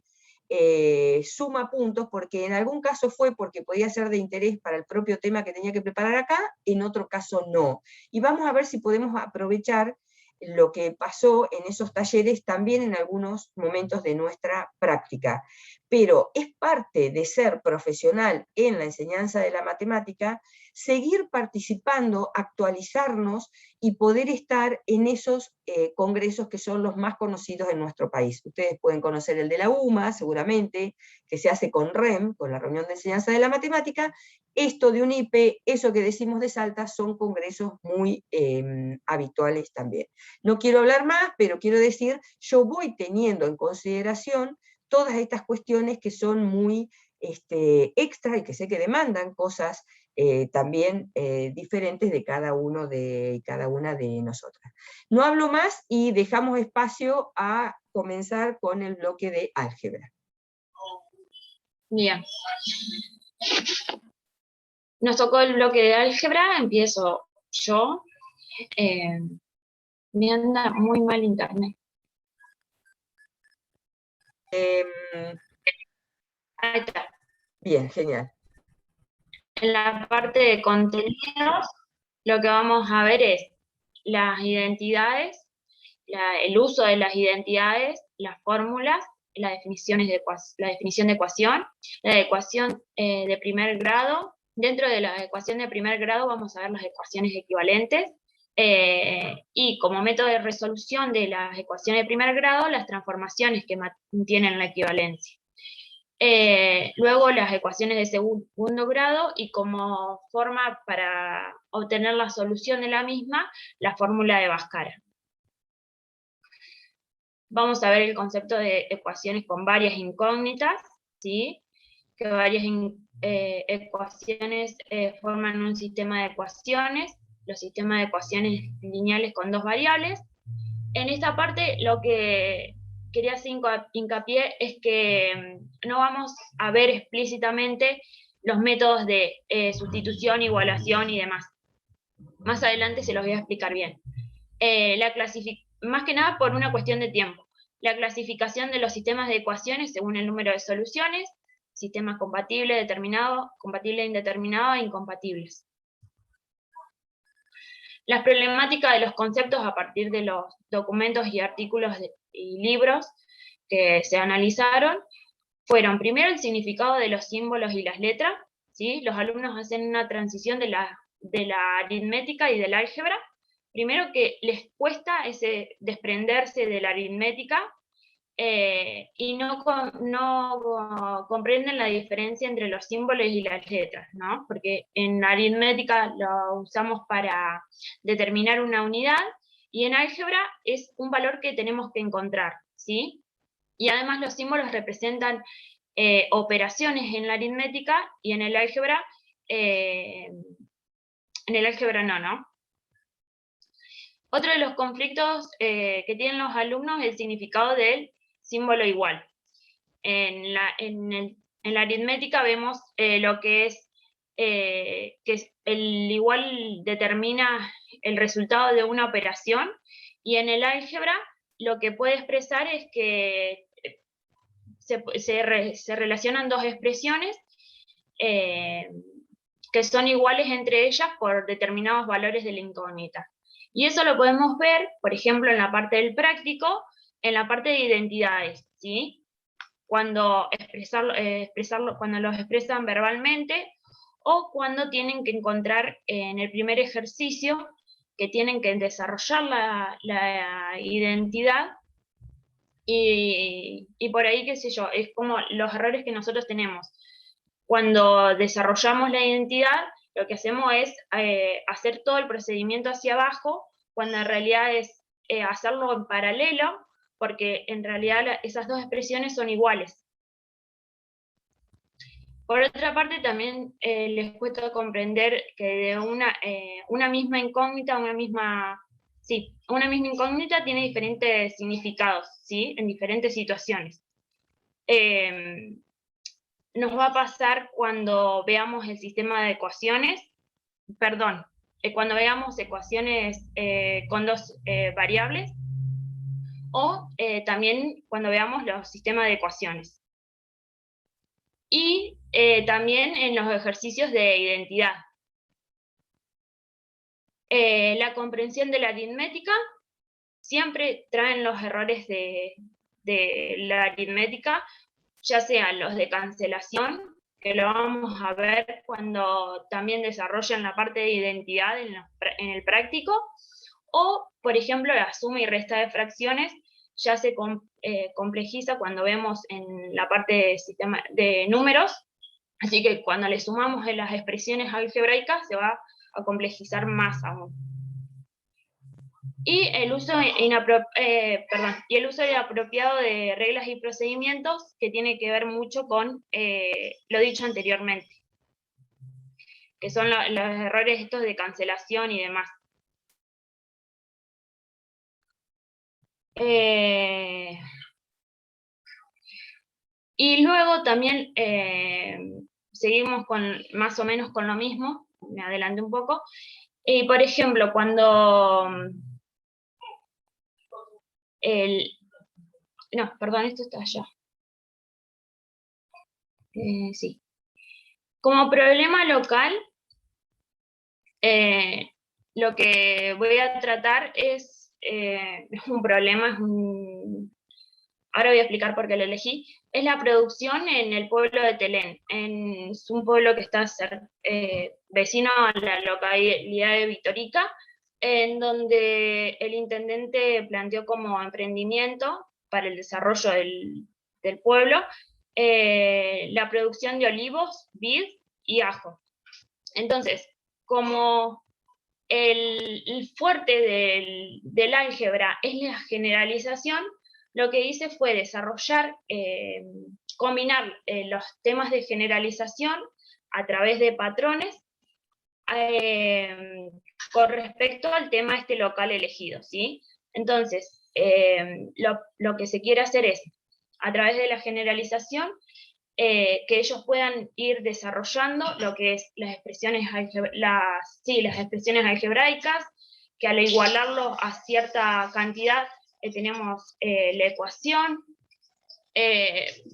suma puntos, porque en algún caso fue porque podía ser de interés para el propio tema que tenía que preparar acá, en otro caso no. Y vamos a ver si podemos aprovechar lo que pasó en esos talleres también en algunos momentos de nuestra práctica. Pero es parte de ser profesional en la enseñanza de la matemática, seguir participando, actualizarnos y poder estar en esos congresos que son los más conocidos en nuestro país. Ustedes pueden conocer el de la UMA, seguramente, que se hace con REM, con la Reunión de Enseñanza de la Matemática. Esto de UNIPE, eso que decimos de Salta, son congresos muy habituales también. No quiero hablar más, pero quiero decir, yo voy teniendo en consideración todas estas cuestiones que son muy extra y que sé que demandan cosas también diferentes de cada una de nosotras. No hablo más y dejamos espacio a comenzar con el bloque de álgebra. Bien. Nos tocó el bloque de álgebra, empiezo yo. Me anda muy mal internet. Ahí está. Bien, genial. En la parte de contenidos, lo que vamos a ver es las identidades, el uso de las identidades, las fórmulas, las definiciones la definición de ecuación, la ecuación de primer grado. Dentro de la ecuación de primer grado vamos a ver las ecuaciones equivalentes, y como método de resolución de las ecuaciones de primer grado, las transformaciones que mantienen la equivalencia. Luego las ecuaciones de segundo grado, y como forma para obtener la solución de la misma, la fórmula de Bhaskara. Vamos a ver el concepto de ecuaciones con varias incógnitas, ¿sí? Que varias ecuaciones forman un sistema de ecuaciones, los sistemas de ecuaciones lineales con dos variables. En esta parte lo que quería hacer hincapié es que no vamos a ver explícitamente los métodos de sustitución, igualación y demás. Más adelante se los voy a explicar bien. Más que nada por una cuestión de tiempo. La clasificación de los sistemas de ecuaciones según el número de soluciones, sistemas compatibles, determinados, compatibles, indeterminados e incompatibles. Las problemáticas de los conceptos a partir de los documentos y artículos y libros que se analizaron fueron, primero, el significado de los símbolos y las letras, ¿sí? Los alumnos hacen una transición de la aritmética y del álgebra. Primero, que les cuesta desprenderse de la aritmética, y no comprenden la diferencia entre los símbolos y las letras, ¿no? Porque en aritmética lo usamos para determinar una unidad, y en álgebra es un valor que tenemos que encontrar, ¿sí? Y además los símbolos representan operaciones en la aritmética, y en el álgebra no. Otro de los conflictos que tienen los alumnos es el significado del símbolo igual. En la aritmética vemos lo que es el igual determina el resultado de una operación, y en el álgebra lo que puede expresar es que se relacionan dos expresiones que son iguales entre ellas por determinados valores de la incógnita. Y eso lo podemos ver, por ejemplo, en la parte del práctico, en la parte de identidades, ¿sí? Cuando cuando los expresan verbalmente, o cuando tienen que encontrar en el primer ejercicio que tienen que desarrollar la identidad, y por ahí, qué sé yo, es como los errores que nosotros tenemos. Cuando desarrollamos la identidad, lo que hacemos es hacer todo el procedimiento hacia abajo, cuando en realidad es hacerlo en paralelo, porque en realidad esas dos expresiones son iguales. Por otra parte, también les cuesta comprender que de una misma incógnita, una misma incógnita tiene diferentes significados, ¿sí? En diferentes situaciones. Nos va a pasar cuando veamos el sistema de ecuaciones, cuando veamos ecuaciones con dos variables, o también cuando veamos los sistemas de ecuaciones. Y también en los ejercicios de identidad. La comprensión de la aritmética, siempre traen los errores de la aritmética, ya sean los de cancelación, que lo vamos a ver cuando también desarrollan la parte de identidad en el práctico, o, por ejemplo, la suma y resta de fracciones ya se complejiza cuando vemos en la parte de sistema de números, así que cuando le sumamos en las expresiones algebraicas se va a complejizar más aún. Y el uso inapropiado de reglas y procedimientos, que tiene que ver mucho con lo dicho anteriormente, que son los errores estos de cancelación y demás. Y luego también seguimos más o menos con lo mismo, me adelanté un poco. Por ejemplo, cuando no, perdón, esto está allá. Sí. Como problema local, lo que voy a tratar es un problema, ahora voy a explicar por qué lo elegí, es la producción en el pueblo de Telén. Es un pueblo que está vecino a la localidad de Vitorica, en donde el intendente planteó como emprendimiento para el desarrollo del pueblo la producción de olivos, vid y ajo. Entonces, como el fuerte del álgebra es la generalización, lo que hice fue desarrollar, combinar los temas de generalización a través de patrones con respecto al tema local elegido, ¿sí? Entonces, lo que se quiere hacer es, a través de la generalización, que ellos puedan ir desarrollando lo que es las expresiones algebraicas, que al igualarlo a cierta cantidad tenemos la ecuación.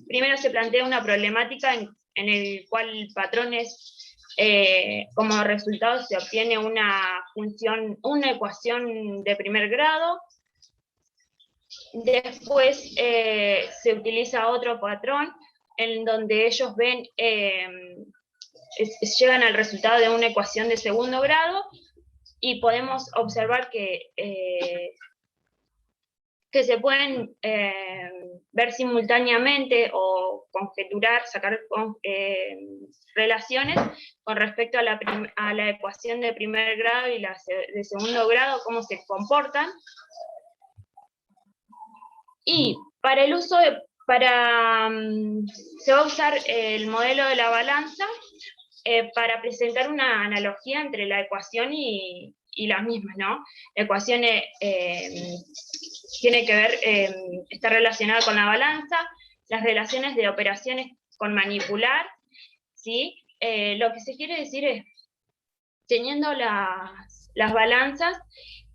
Primero se plantea una problemática en el cual patrones, como resultado se obtiene una ecuación de primer grado. Después se utiliza otro patrón en donde ellos ven, llegan al resultado de una ecuación de segundo grado, y podemos observar que se pueden ver simultáneamente o conjeturar, sacar relaciones con respecto a la ecuación de primer grado y la de segundo grado, cómo se comportan. Y para el uso se va a usar el modelo de la balanza para presentar una analogía entre la ecuación y las mismas, ¿no? La ecuación tiene que ver, está relacionada con la balanza, las relaciones de operaciones con manipular, ¿sí? Lo que se quiere decir es, teniendo las balanzas,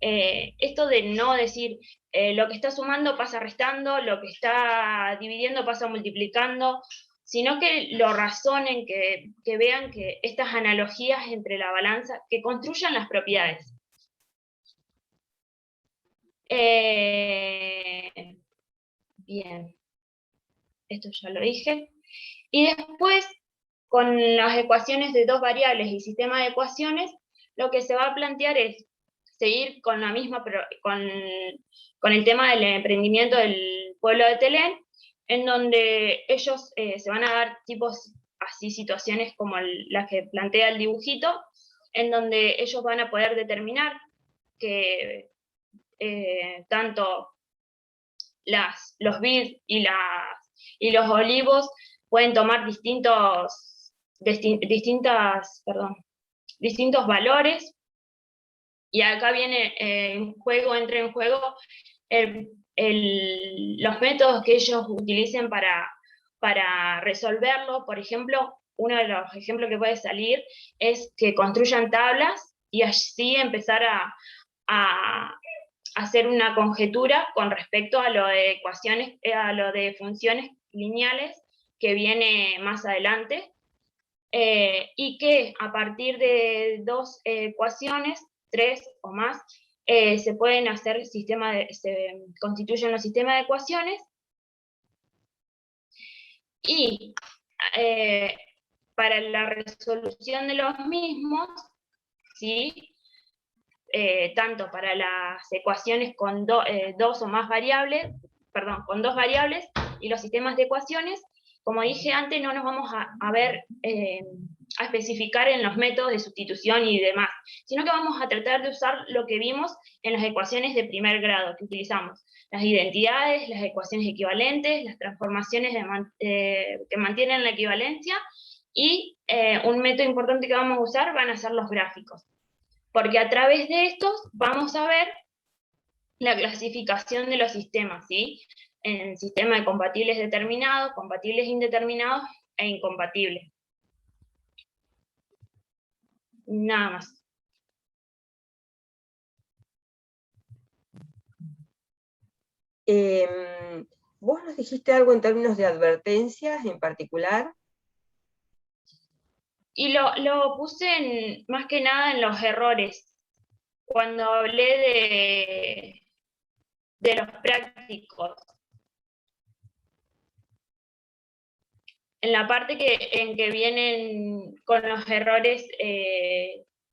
esto de no decir lo que está sumando pasa restando, lo que está dividiendo pasa multiplicando, sino que lo razonen, que vean que estas analogías entre la balanza, que construyan las propiedades. Bien, esto ya lo dije. Y después, con las ecuaciones de dos variables y sistema de ecuaciones, lo que se va a plantear es seguir con la misma, con el tema del emprendimiento del pueblo de Telén, en donde ellos se van a dar tipos, así, situaciones como las que plantea el dibujito, en donde ellos van a poder determinar que tanto los vid y los olivos pueden tomar distintos valores, y acá viene entra en juego los métodos que ellos utilicen para resolverlo. Por ejemplo, uno de los ejemplos que puede salir es que construyan tablas y así empezar a hacer una conjetura con respecto a lo de ecuaciones, a lo de funciones lineales que viene más adelante, y que a partir de dos ecuaciones, tres o más, se pueden hacer se constituyen los sistemas de ecuaciones, y para la resolución de los mismos, ¿sí? Tanto para las ecuaciones con dos o más variables, con dos variables, y los sistemas de ecuaciones, como dije antes, no nos vamos a ver, a especificar en los métodos de sustitución y demás, sino que vamos a tratar de usar lo que vimos en las ecuaciones de primer grado que utilizamos: las identidades, las ecuaciones equivalentes, las transformaciones que mantienen la equivalencia, y un método importante que vamos a usar van a ser los gráficos, porque a través de estos vamos a ver la clasificación de los sistemas, ¿sí? En sistema de compatibles determinados, compatibles indeterminados e incompatibles. Nada más. ¿Vos nos dijiste algo en términos de advertencias en particular? Y lo puse más que nada en los errores, cuando hablé de los prácticos. En la parte en que vienen con los errores,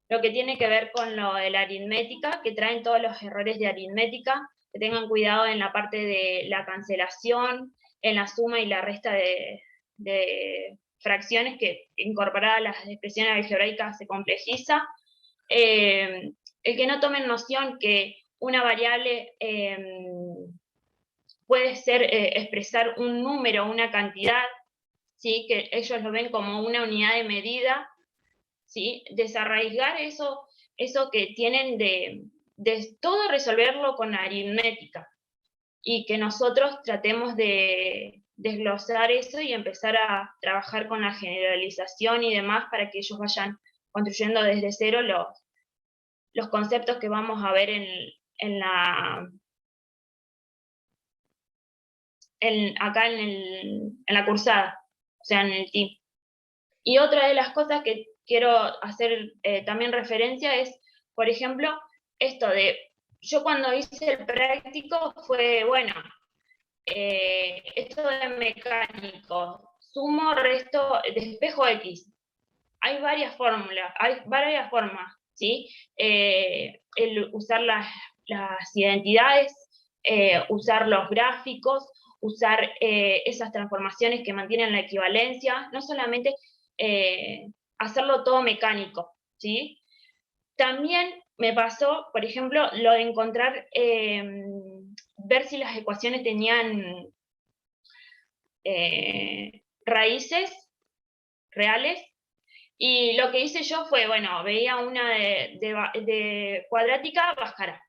lo que tiene que ver con lo de la aritmética, que traen todos los errores de aritmética, que tengan cuidado en la parte de la cancelación, en la suma y la resta de fracciones, que incorporadas a las expresiones algebraicas se complejiza. El que no tomen noción que una variable puede ser expresar un número, una cantidad, ¿sí? Que ellos lo ven como una unidad de medida, ¿sí? Desarraigar eso que tienen de todo resolverlo con aritmética, y que nosotros tratemos de desglosar eso y empezar a trabajar con la generalización y demás para que ellos vayan construyendo desde cero los conceptos que vamos a ver acá en la cursada, o sea, en el TIM. Y otra de las cosas que quiero hacer también referencia es, por ejemplo, esto de, yo cuando hice el práctico fue, bueno, esto de mecánico, sumo, resto, despejo X. Hay varias fórmulas, hay varias formas, ¿sí? El usar las identidades, usar los gráficos, usar esas transformaciones que mantienen la equivalencia, no solamente hacerlo todo mecánico, ¿sí? También me pasó, por ejemplo, lo de encontrar, ver si las ecuaciones tenían raíces reales, y lo que hice yo fue, bueno, veía una de cuadrática, bajará.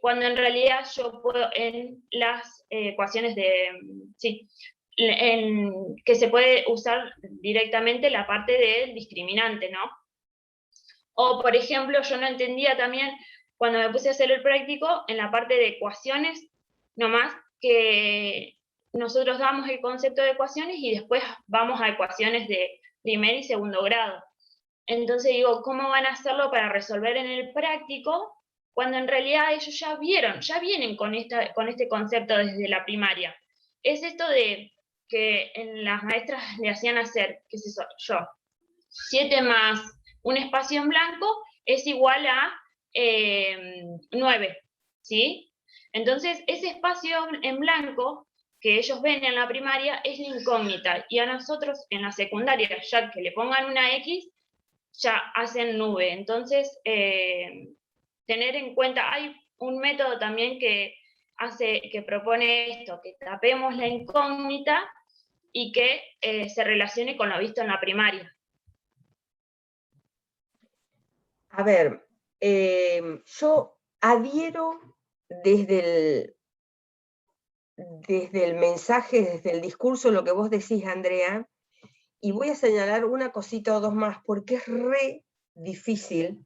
Cuando en realidad yo puedo en las ecuaciones que se puede usar directamente la parte del discriminante, ¿no? O, por ejemplo, yo no entendía también, cuando me puse a hacer el práctico, en la parte de ecuaciones, nomás, que nosotros damos el concepto de ecuaciones y después vamos a ecuaciones de primer y segundo grado. Entonces digo, ¿cómo van a hacerlo para resolver en el práctico cuando en realidad ellos ya vienen con este concepto desde la primaria? Es esto de que en las maestras le hacían hacer, qué sé yo, 7 más un espacio en blanco es igual a 9, ¿sí? Entonces, ese espacio en blanco que ellos ven en la primaria es la incógnita, y a nosotros en la secundaria, ya que le pongan una X, ya hacen nube. Entonces, tener en cuenta, hay un método también que propone esto, que tapemos la incógnita y que se relacione con lo visto en la primaria. A ver, yo adhiero desde el mensaje, desde el discurso, lo que vos decís, Andrea, y voy a señalar una cosita o dos más, porque es re difícil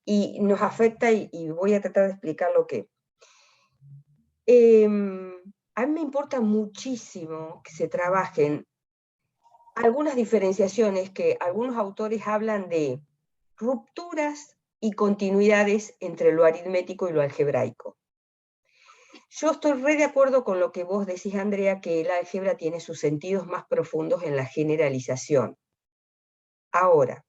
y nos afecta, y voy a tratar de explicar lo que. A mí me importa muchísimo que se trabajen algunas diferenciaciones, que algunos autores hablan de rupturas y continuidades entre lo aritmético y lo algebraico. Yo estoy re de acuerdo con lo que vos decís, Andrea, que el álgebra tiene sus sentidos más profundos en la generalización. Ahora,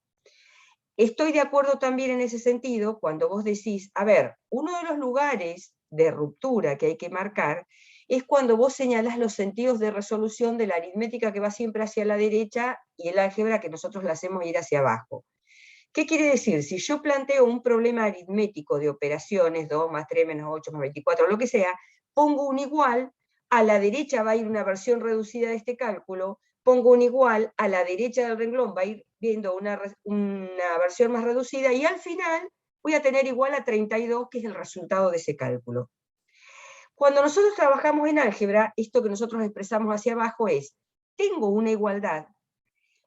estoy de acuerdo también en ese sentido cuando vos decís, a ver, uno de los lugares de ruptura que hay que marcar es cuando vos señalás los sentidos de resolución de la aritmética, que va siempre hacia la derecha, y el álgebra, que nosotros la hacemos ir hacia abajo. ¿Qué quiere decir? Si yo planteo un problema aritmético de operaciones, 2 más 3 menos 8 más 24, lo que sea, pongo un igual, a la derecha va a ir una versión reducida de este cálculo, pongo un igual, a la derecha del renglón va a ir viendo una versión más reducida, y al final voy a tener igual a 32, que es el resultado de ese cálculo. Cuando nosotros trabajamos en álgebra, esto que nosotros expresamos hacia abajo es, tengo una igualdad,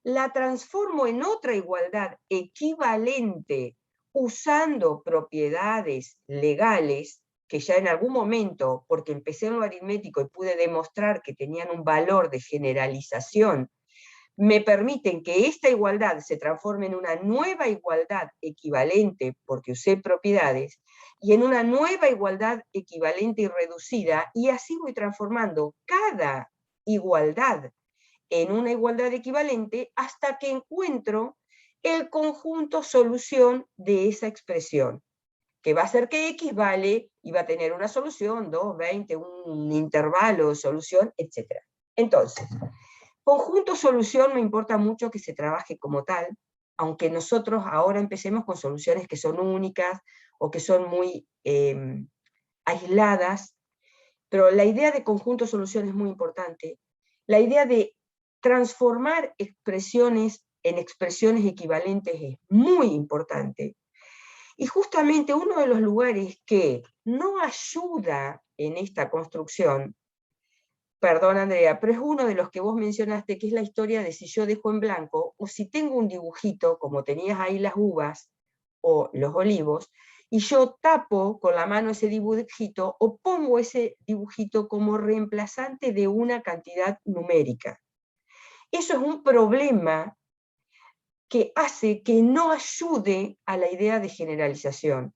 la transformo en otra igualdad equivalente usando propiedades legales que ya en algún momento, porque empecé en lo aritmético y pude demostrar que tenían un valor de generalización, me permiten que esta igualdad se transforme en una nueva igualdad equivalente, porque usé propiedades, y en una nueva igualdad equivalente y reducida, y así voy transformando cada igualdad en una igualdad equivalente hasta que encuentro el conjunto solución de esa expresión, que va a ser que X vale, y va a tener una solución, 2, 20, un intervalo de solución, etc. Entonces, conjunto solución me importa mucho que se trabaje como tal, aunque nosotros ahora empecemos con soluciones que son únicas, o que son muy aisladas, pero la idea de conjunto solución es muy importante. La idea de transformar expresiones en expresiones equivalentes es muy importante. Y justamente uno de los lugares que no ayuda en esta construcción, perdón Andrea, pero es uno de los que vos mencionaste, que es la historia de si yo dejo en blanco, o si tengo un dibujito, como tenías ahí las uvas, o los olivos, y yo tapo con la mano ese dibujito, o pongo ese dibujito como reemplazante de una cantidad numérica. Eso es un problema que hace que no ayude a la idea de generalización.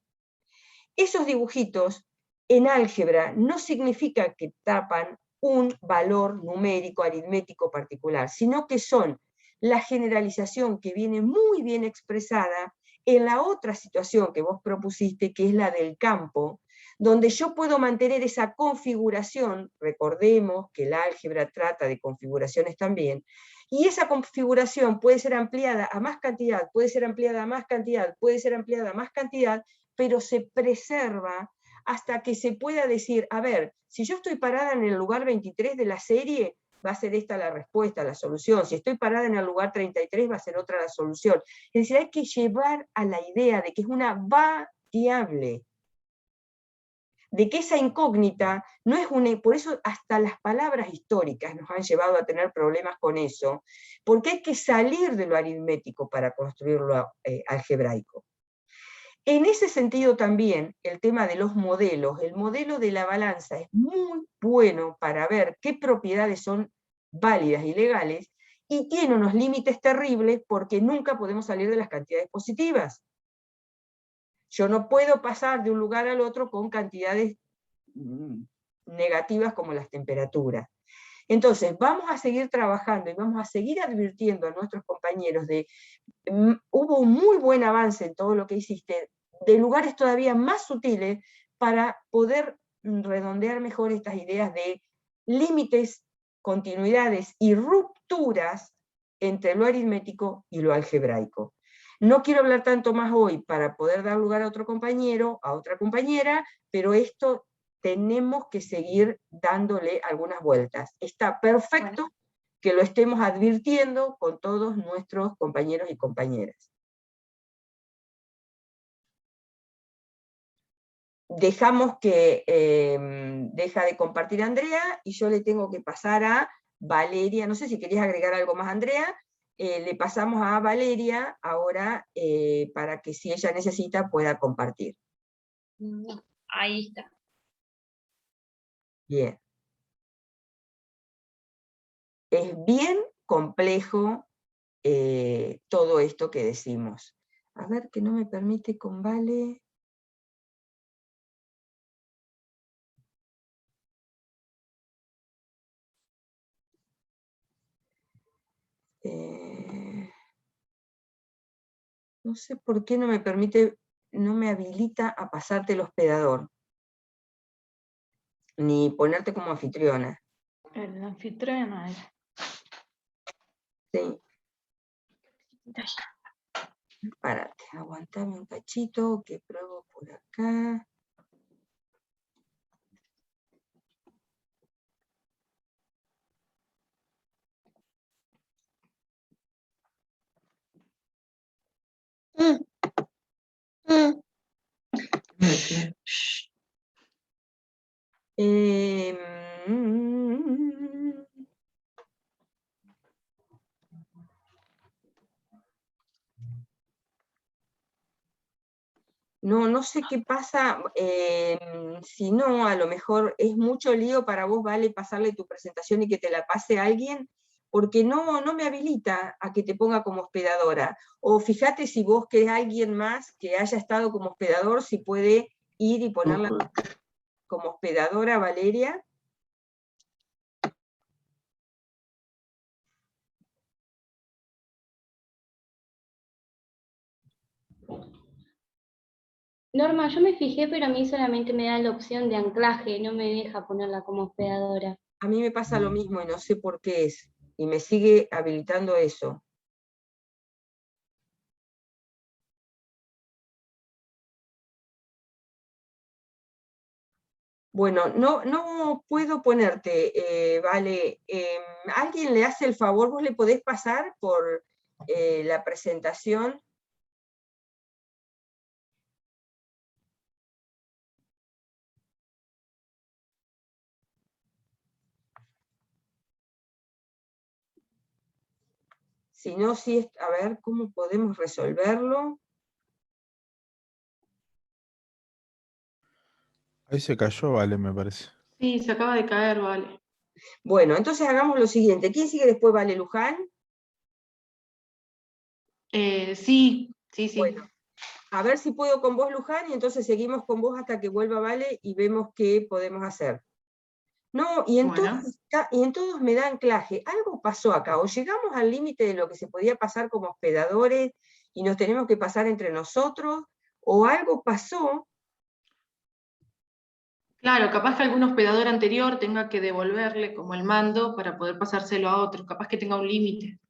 Esos dibujitos en álgebra no significa que tapan un valor numérico, aritmético particular, sino que son la generalización que viene muy bien expresada en la otra situación que vos propusiste, que es la del campo, donde yo puedo mantener esa configuración, recordemos que el álgebra trata de configuraciones también, y esa configuración puede ser ampliada a más cantidad, puede ser ampliada a más cantidad, puede ser ampliada a más cantidad, pero se preserva hasta que se pueda decir, a ver, si yo estoy parada en el lugar 23 de la serie, va a ser esta la respuesta, la solución. Si estoy parada en el lugar 33, va a ser otra la solución. Es decir, hay que llevar a la idea de que es una variable, de que esa incógnita no es una... Por eso hasta las palabras históricas nos han llevado a tener problemas con eso, porque hay que salir de lo aritmético para construir lo algebraico. En ese sentido también, el tema de los modelos, el modelo de la balanza es muy bueno para ver qué propiedades son válidas y legales, y tiene unos límites terribles porque nunca podemos salir de las cantidades positivas. Yo no puedo pasar de un lugar al otro con cantidades negativas como las temperaturas. Entonces, vamos a seguir trabajando y vamos a seguir advirtiendo a nuestros compañeros de hubo un muy buen avance en todo lo que hiciste, de lugares todavía más sutiles para poder redondear mejor estas ideas de límites, continuidades y rupturas entre lo aritmético y lo algebraico. No quiero hablar tanto más hoy para poder dar lugar a otro compañero, a otra compañera, pero esto tenemos que seguir dándole algunas vueltas. Está perfecto que lo estemos advirtiendo con todos nuestros compañeros y compañeras. Dejamos que deja de compartir Andrea, y yo le tengo que pasar a Valeria. No sé si querías agregar algo más, Andrea. Le pasamos a Valeria ahora para que si ella necesita pueda compartir. Ahí está. Bien. Es bien complejo todo esto que decimos. A ver, que no me permite con Vale. No sé por qué no me permite, no me habilita a pasarte el hospedador, ni ponerte como anfitriona. El anfitriona es. Sí. Párate, aguantame un cachito, que pruebo por acá. No sé qué pasa, si no, a lo mejor es mucho lío para vos, Vale, pasarle tu presentación y que te la pase a alguien, porque no me habilita a que te ponga como hospedadora. O fíjate si vos querés a alguien más que haya estado como hospedador, si puede ir y ponerla como hospedadora, Valeria. Norma, yo me fijé, pero a mí solamente me da la opción de anclaje, no me deja ponerla como hospedadora. A mí me pasa lo mismo y no sé por qué es, y me sigue habilitando eso. Bueno, no puedo ponerte, Vale. ¿Alguien le hace el favor? ¿Vos le podés pasar por la presentación? Si no, sí, a ver cómo podemos resolverlo. Ahí se cayó, Vale, me parece. Sí, se acaba de caer, Vale. Bueno, entonces hagamos lo siguiente. ¿Quién sigue después, Vale? ¿Luján? Sí. Bueno, a ver si puedo con vos, Luján, y entonces seguimos con vos hasta que vuelva Vale y vemos qué podemos hacer. No, y en, Bueno. y en todos me da anclaje. Algo pasó acá, o llegamos al límite de lo que se podía pasar como hospedadores y nos tenemos que pasar entre nosotros, o algo pasó. Claro, capaz que algún hospedador anterior tenga que devolverle como el mando para poder pasárselo a otro, capaz que tenga un límite.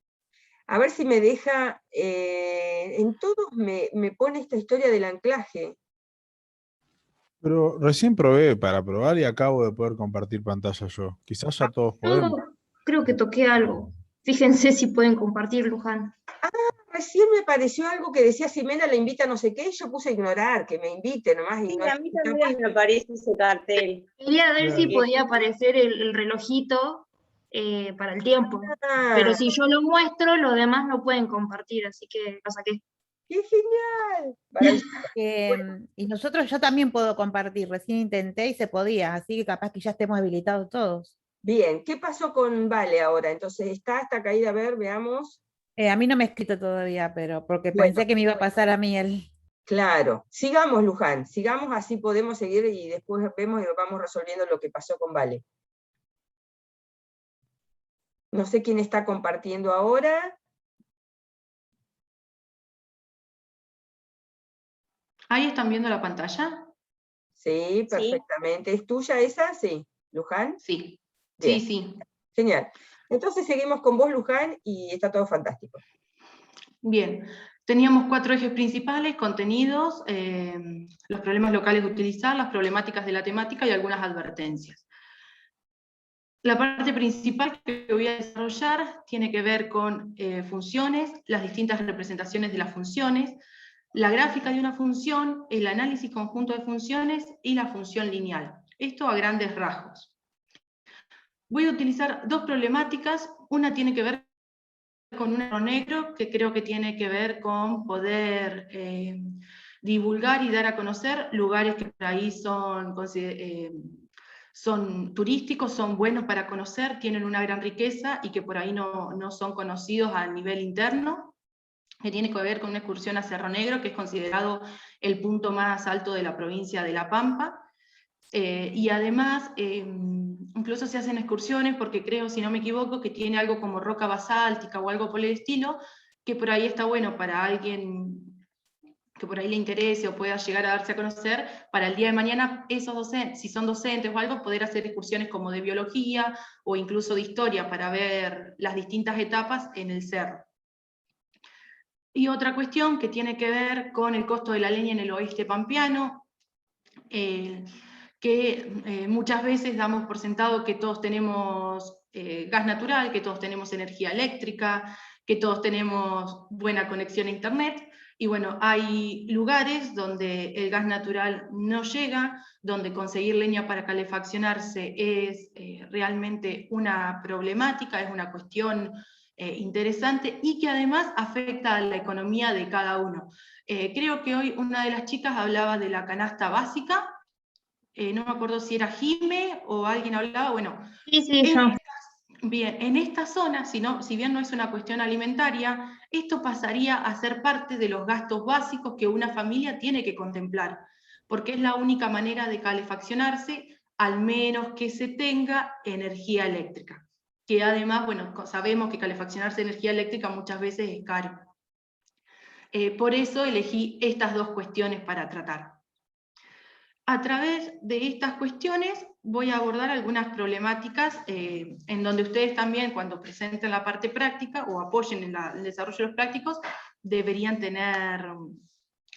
A ver si me deja, en todos me pone esta historia del anclaje. Pero recién probé para probar y acabo de poder compartir pantalla yo. Quizás ya todos podemos. Yo creo que toqué algo. Fíjense si pueden compartir, Luján. Recién me pareció algo que decía Ximena la invita a no sé qué, y yo puse a ignorar, que me invite nomás. Sí, a mí también me aparece ese cartel. Quería ver si Claro. podía aparecer el relojito para el tiempo. Ah, Pero si yo lo muestro, los demás no pueden compartir, así que lo saqué. ¡qué genial! Maravilloso. Y nosotros, yo también puedo compartir, recién intenté y se podía, así que capaz que ya estemos habilitados todos. Bien, ¿qué pasó con Vale ahora? Entonces, está hasta caída, a ver, veamos. A mí no me he escrito todavía, pero porque Bueno, pensé que me iba a pasar a mí el... claro. Sigamos, Luján, sigamos, así podemos seguir y después vemos y vamos resolviendo lo que pasó con Vale. No sé quién está compartiendo ahora. ¿Ahí están viendo la pantalla? Sí, perfectamente. ¿Es tuya esa? Sí. ¿Luján? Sí. Bien. Sí. Genial. Entonces seguimos con vos, Luján, y está todo fantástico. Bien. Teníamos 4 ejes principales: contenidos, los problemas locales de utilizar, las problemáticas de la temática y algunas advertencias. La parte principal que voy a desarrollar tiene que ver con funciones, las distintas representaciones de las funciones, la gráfica de una función, el análisis conjunto de funciones y la función lineal. Esto a grandes rasgos. Voy a utilizar 2 problemáticas. Una tiene que ver con un error negro, que creo que tiene que ver con poder divulgar y dar a conocer lugares que por ahí son turísticos, son buenos para conocer, tienen una gran riqueza y que por ahí no son conocidos a nivel interno, que tiene que ver con una excursión a Cerro Negro, que es considerado el punto más alto de la provincia de La Pampa. Y además, incluso se hacen excursiones, porque creo, si no me equivoco, que tiene algo como roca basáltica o algo por el estilo, que por ahí está bueno para alguien que por ahí le interese o pueda llegar a darse a conocer, para el día de mañana esos docentes, si son docentes o algo, poder hacer excursiones como de biología o incluso de historia para ver las distintas etapas en el cerro. Y otra cuestión que tiene que ver con el costo de la leña en el oeste pampeano, que muchas veces damos por sentado que todos tenemos gas natural, que todos tenemos energía eléctrica, que todos tenemos buena conexión a internet, y bueno, hay lugares donde el gas natural no llega, donde conseguir leña para calefaccionarse es realmente una problemática, es una cuestión interesante y que además afecta a la economía de cada uno. Creo que hoy una de las chicas hablaba de la canasta básica. no me acuerdo si era Jime o alguien hablaba, bueno. Sí, yo. Bien, en esta zona, si bien no es una cuestión alimentaria, esto pasaría a ser parte de los gastos básicos que una familia tiene que contemplar, porque es la única manera de calefaccionarse, al menos que se tenga energía eléctrica, que además, bueno, sabemos que calefaccionarse de energía eléctrica muchas veces es caro. Por eso elegí estas dos cuestiones para tratar. A través de estas cuestiones voy a abordar algunas problemáticas en donde ustedes también, cuando presenten la parte práctica o apoyen en el desarrollo de los prácticos, deberían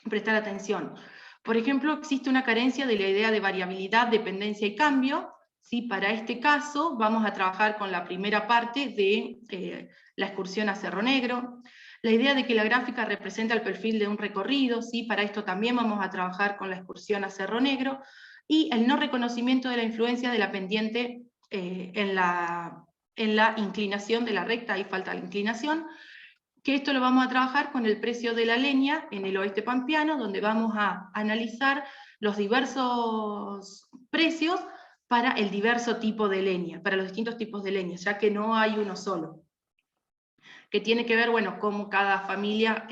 prestar atención. Por ejemplo, existe una carencia de la idea de variabilidad, dependencia y cambio. ¿Sí? Para este caso vamos a trabajar con la primera parte de la excursión a Cerro Negro. La idea de que la gráfica representa el perfil de un recorrido, ¿sí? Para esto también vamos a trabajar con la excursión a Cerro Negro, y el no reconocimiento de la influencia de la pendiente en la inclinación de la recta, ahí falta la inclinación, que esto lo vamos a trabajar con el precio de la leña en el oeste pampeano, donde vamos a analizar los diversos precios para el diverso tipo de leña, para los distintos tipos de leña, ya que no hay uno solo, que tiene que ver, bueno, cómo cada familia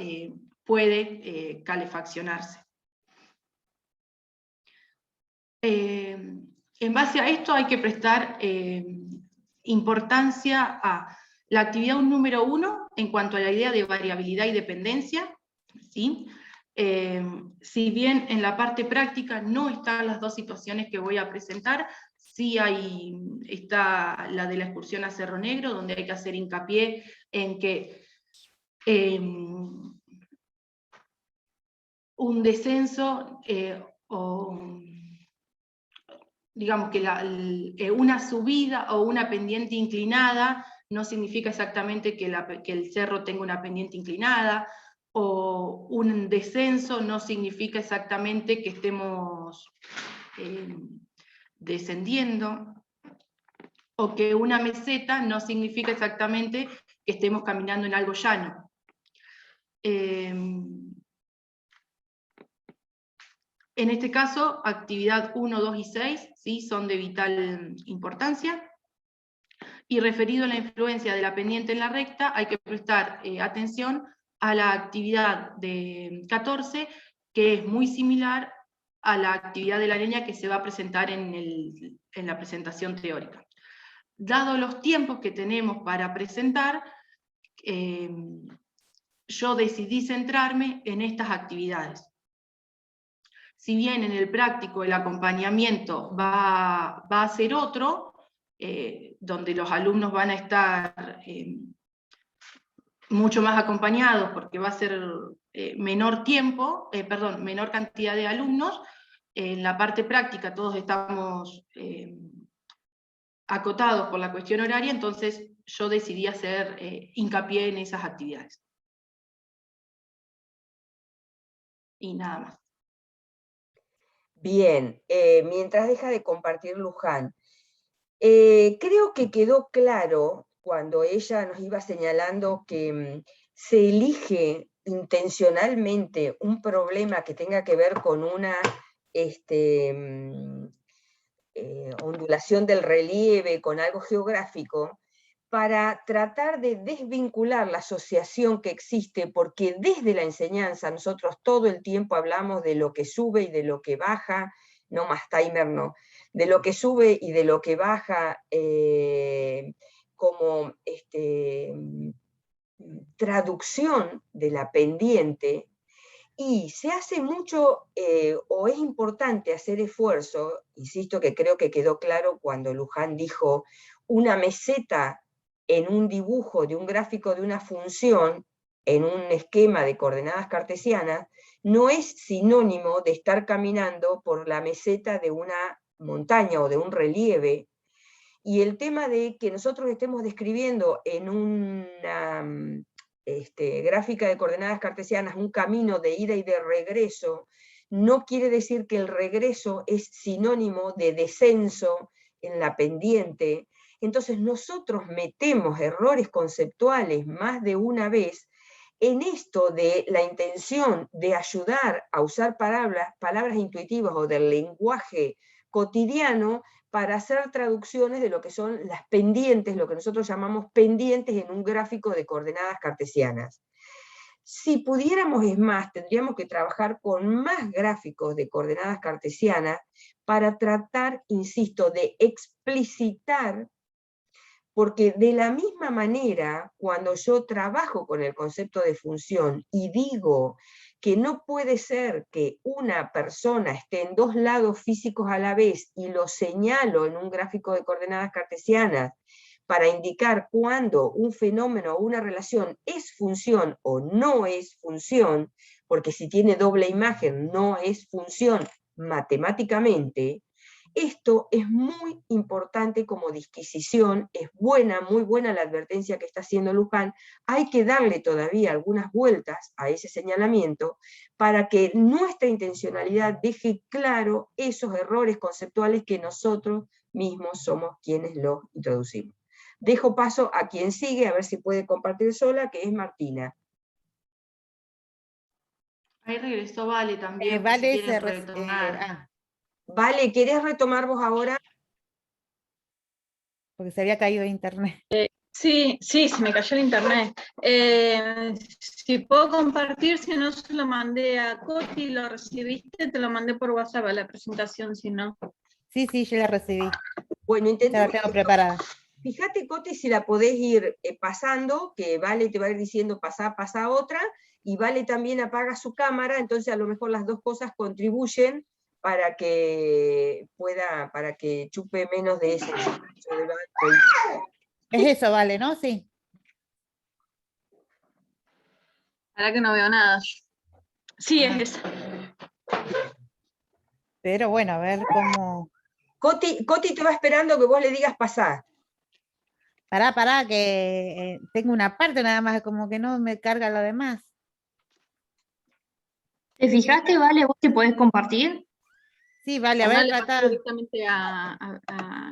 puede calefaccionarse. En base a esto hay que prestar importancia a la actividad número 1 en cuanto a la idea de variabilidad y dependencia, ¿sí? Si bien en la parte práctica no están las dos situaciones que voy a presentar, sí está la de la excursión a Cerro Negro, donde hay que hacer hincapié en que un descenso digamos que una subida o una pendiente inclinada no significa exactamente que el cerro tenga una pendiente inclinada, o un descenso no significa exactamente que estemos descendiendo, o que una meseta no significa exactamente que estemos caminando en algo llano. En este caso, actividad 1, 2 y 6, ¿sí? Son de vital importancia. Y referido a la influencia de la pendiente en la recta, hay que prestar atención a la actividad de 14, que es muy similar a la actividad de la leña que se va a presentar en la presentación teórica. Dado los tiempos que tenemos para presentar, yo decidí centrarme en estas actividades. Si bien en el práctico el acompañamiento va a ser otro, donde los alumnos van a estar mucho más acompañados porque va a ser menor cantidad de alumnos, en la parte práctica todos estamos acotados por la cuestión horaria, entonces yo decidí hacer hincapié en esas actividades. Y nada más. Bien, mientras deja de compartir Luján, creo que quedó claro cuando ella nos iba señalando que se elige intencionalmente un problema que tenga que ver con una ondulación del relieve, con algo geográfico, para tratar de desvincular la asociación que existe, porque desde la enseñanza nosotros todo el tiempo hablamos de lo que sube y de lo que baja, no más timer no, de lo que sube y de lo que baja como traducción de la pendiente, y se hace mucho, o es importante hacer esfuerzo, insisto que creo que quedó claro cuando Luján dijo una meseta en un dibujo de un gráfico de una función, en un esquema de coordenadas cartesianas, no es sinónimo de estar caminando por la meseta de una montaña o de un relieve. Y el tema de que nosotros estemos describiendo en una gráfica de coordenadas cartesianas un camino de ida y de regreso, no quiere decir que el regreso es sinónimo de descenso en la pendiente. Entonces nosotros metemos errores conceptuales más de una vez en esto de la intención de ayudar a usar palabras intuitivas o del lenguaje cotidiano para hacer traducciones de lo que son las pendientes, lo que nosotros llamamos pendientes en un gráfico de coordenadas cartesianas. Si pudiéramos, es más, tendríamos que trabajar con más gráficos de coordenadas cartesianas para tratar, insisto, de explicitar, porque de la misma manera, cuando yo trabajo con el concepto de función y digo que no puede ser que una persona esté en dos lados físicos a la vez y lo señalo en un gráfico de coordenadas cartesianas para indicar cuándo un fenómeno o una relación es función o no es función, porque si tiene doble imagen no es función matemáticamente, esto es muy importante como disquisición, es buena, muy buena la advertencia que está haciendo Luján, hay que darle todavía algunas vueltas a ese señalamiento para que nuestra intencionalidad deje claro esos errores conceptuales que nosotros mismos somos quienes los introducimos. Dejo paso a quien sigue, a ver si puede compartir sola, que es Martina. Ahí regresó Vale también, Vale, si quieren retomar. Vale, ¿querés retomar vos ahora? porque se había caído internet. Sí, se me cayó el internet. Si puedo compartir, si no se lo mandé a Coti, lo recibiste, te lo mandé por WhatsApp a la presentación, si no. Sí, yo la recibí. Bueno, Ya la tengo preparada. Fíjate, Coti, si la podés ir pasando, que Vale te va a ir diciendo pasa otra, y Vale también apaga su cámara, entonces a lo mejor las dos cosas contribuyen para que pueda, para que chupe menos de ese debate. Es eso, Vale, ¿no? Sí. Ahora que no veo nada. Sí, es eso. Pero bueno, a ver cómo... Coti te va esperando que vos le digas pasar. Pará, que tengo una parte nada más, como que no me carga lo demás. ¿Te fijaste, Vale, vos te podés compartir? Sí, Vale, a ¿No ver, le pasó tratá. directamente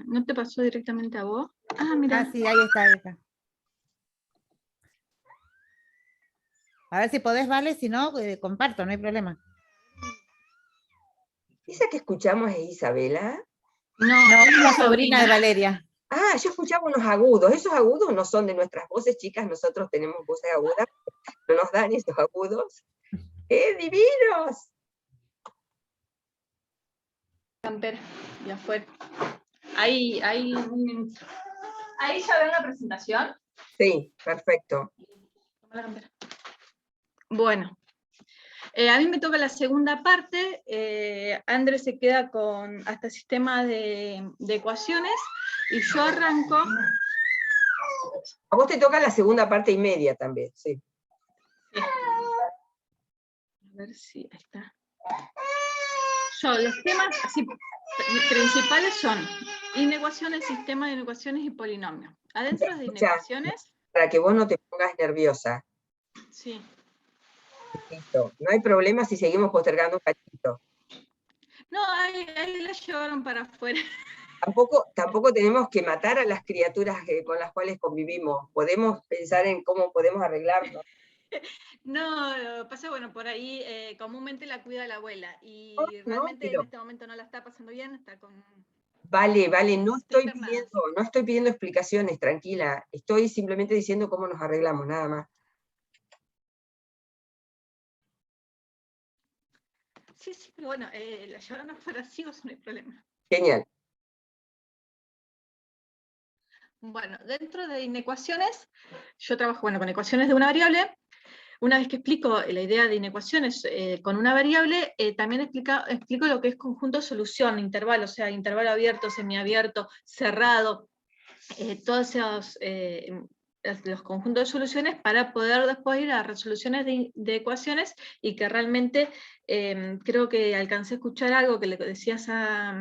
¿No te pasó directamente a vos? Ah, mira. Ah, sí, ahí está. A ver si podés, Vale, si no, comparto, no hay problema. ¿Esa que escuchamos es Isabela? No, es la sobrina de Valeria. Ah, yo escuchaba unos agudos. Esos agudos no son de nuestras voces, chicas. Nosotros tenemos voces agudas. No nos dan esos agudos. ¡Qué divinos! Campera, y afuera. Ahí ya ven la presentación. Sí, perfecto. Bueno, a mí me toca la segunda parte. Andrés se queda con hasta sistema de ecuaciones y yo arranco. A vos te toca la segunda parte y media también, sí. Sí. A ver si ahí está. Los temas así principales son inecuaciones, sistema de inecuaciones y polinomios. Adentro de inecuaciones... Para que vos no te pongas nerviosa. Sí. Listo. No hay problema si seguimos postergando un cachito. No, ahí la llevaron para afuera. Tampoco tenemos que matar a las criaturas con las cuales convivimos. Podemos pensar en cómo podemos arreglarlo. No, pasa, bueno, por ahí comúnmente la cuida la abuela y realmente en este momento no la está pasando bien, está con... Vale, no estoy pidiendo explicaciones, tranquila. Estoy simplemente diciendo cómo nos arreglamos, nada más. Sí, pero bueno, la llevaron afuera, sí, no hay problema. Genial. Bueno, dentro de inecuaciones, yo trabajo con ecuaciones de una variable. Una vez que explico la idea de inecuaciones con una variable, también explico lo que es conjunto solución, intervalo, o sea, intervalo abierto, semiabierto, cerrado, todos esos los conjuntos de soluciones para poder después ir a resoluciones de ecuaciones y que realmente creo que alcancé a escuchar algo que le decías a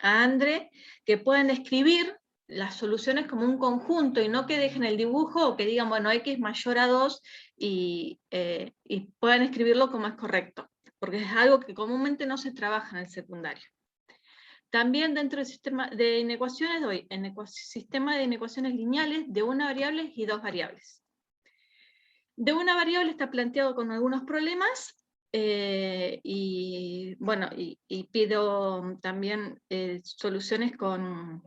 André, que pueden escribir las soluciones como un conjunto y no que dejen el dibujo o que digan, bueno, x mayor a 2 y puedan escribirlo como es correcto, porque es algo que comúnmente no se trabaja en el secundario. También dentro del sistema de inecuaciones doy sistema de inecuaciones lineales de una variable y dos variables. De una variable está planteado con algunos problemas y bueno, y pido también soluciones con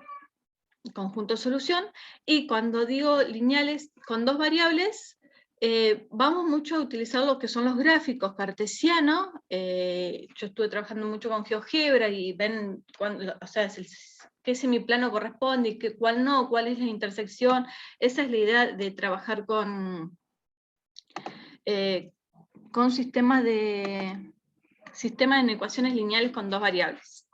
conjunto solución, y cuando digo lineales con dos variables, vamos mucho a utilizar lo que son los gráficos cartesianos. Yo estuve trabajando mucho con GeoGebra y ven o sea, qué semiplano corresponde y cuál no, cuál es la intersección. Esa es la idea de trabajar con sistemas de ecuaciones lineales con dos variables.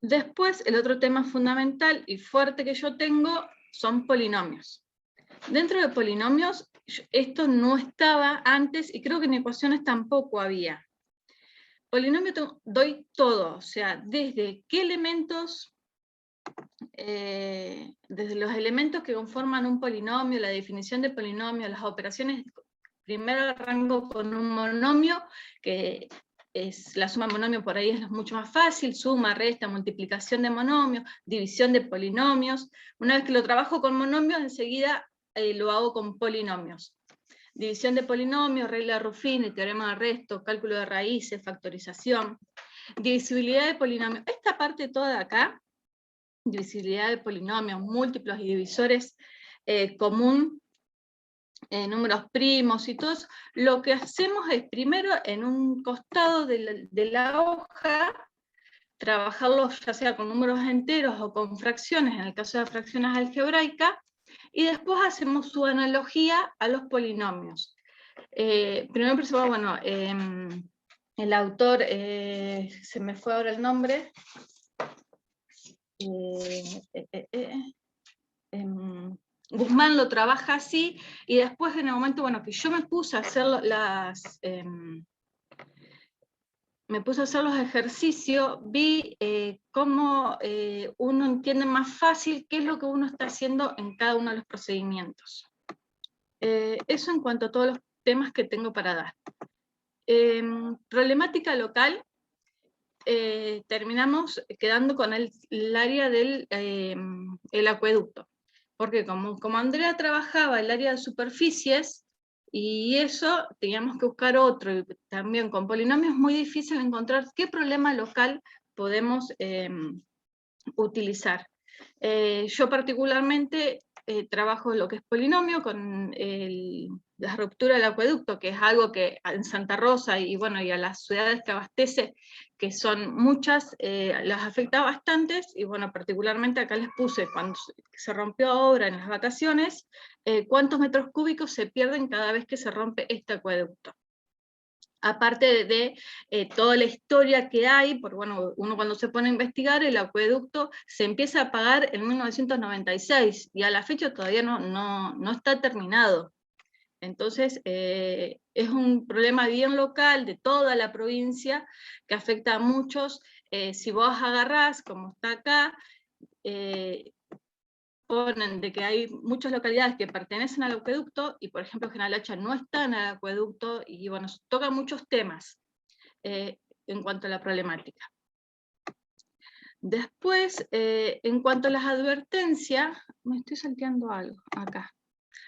Después, el otro tema fundamental y fuerte que yo tengo son polinomios. Dentro de polinomios, esto no estaba antes, y creo que en ecuaciones tampoco había. Polinomio doy todo, o sea, desde qué elementos, desde los elementos que conforman un polinomio, la definición de polinomio, las operaciones. Primero arranco con un monomio, que es la suma de monomio, por ahí es mucho más fácil, suma, resta, multiplicación de monomios, división de polinomios. Una vez que lo trabajo con monomios, enseguida lo hago con polinomios. División de polinomios, regla de Ruffini, teorema de resto, cálculo de raíces, factorización. Divisibilidad de polinomios. Esta parte toda de acá, divisibilidad de polinomios, múltiplos y divisores común, números primos y todos, lo que hacemos es primero en un costado de la hoja, trabajarlos ya sea con números enteros o con fracciones, en el caso de fracciones algebraicas, y después hacemos su analogía a los polinomios. Primero principal, bueno, el autor, se me fue ahora el nombre, Guzmán lo trabaja así, y después en el momento, bueno, que yo me puse a hacer los ejercicios, vi cómo uno entiende más fácil qué es lo que uno está haciendo en cada uno de los procedimientos. Eso en cuanto a todos los temas que tengo para dar. Problemática local, terminamos quedando con el área del el acueducto. Porque como Andrea trabajaba el área de superficies, y eso teníamos que buscar otro, y también con polinomios es muy difícil encontrar qué problema local podemos utilizar. Yo particularmente trabajo lo que es polinomio con la ruptura del acueducto, que es algo que en Santa Rosa y, bueno, y a las ciudades que abastece, que son muchas, las afecta bastantes, y bueno, particularmente acá les puse, cuando se rompió ahora en las vacaciones, cuántos metros cúbicos se pierden cada vez que se rompe este acueducto. Aparte de toda la historia que hay, porque bueno, uno cuando se pone a investigar, el acueducto se empieza a pagar en 1996, y a la fecha todavía no está terminado. Entonces, es un problema bien local de toda la provincia, que afecta a muchos. Si vos agarrás, como está acá, ponen de que hay muchas localidades que pertenecen al acueducto, y por ejemplo General Hacha no está en el acueducto, y bueno, toca muchos temas en cuanto a la problemática. Después, en cuanto a las advertencias, me estoy salteando algo acá.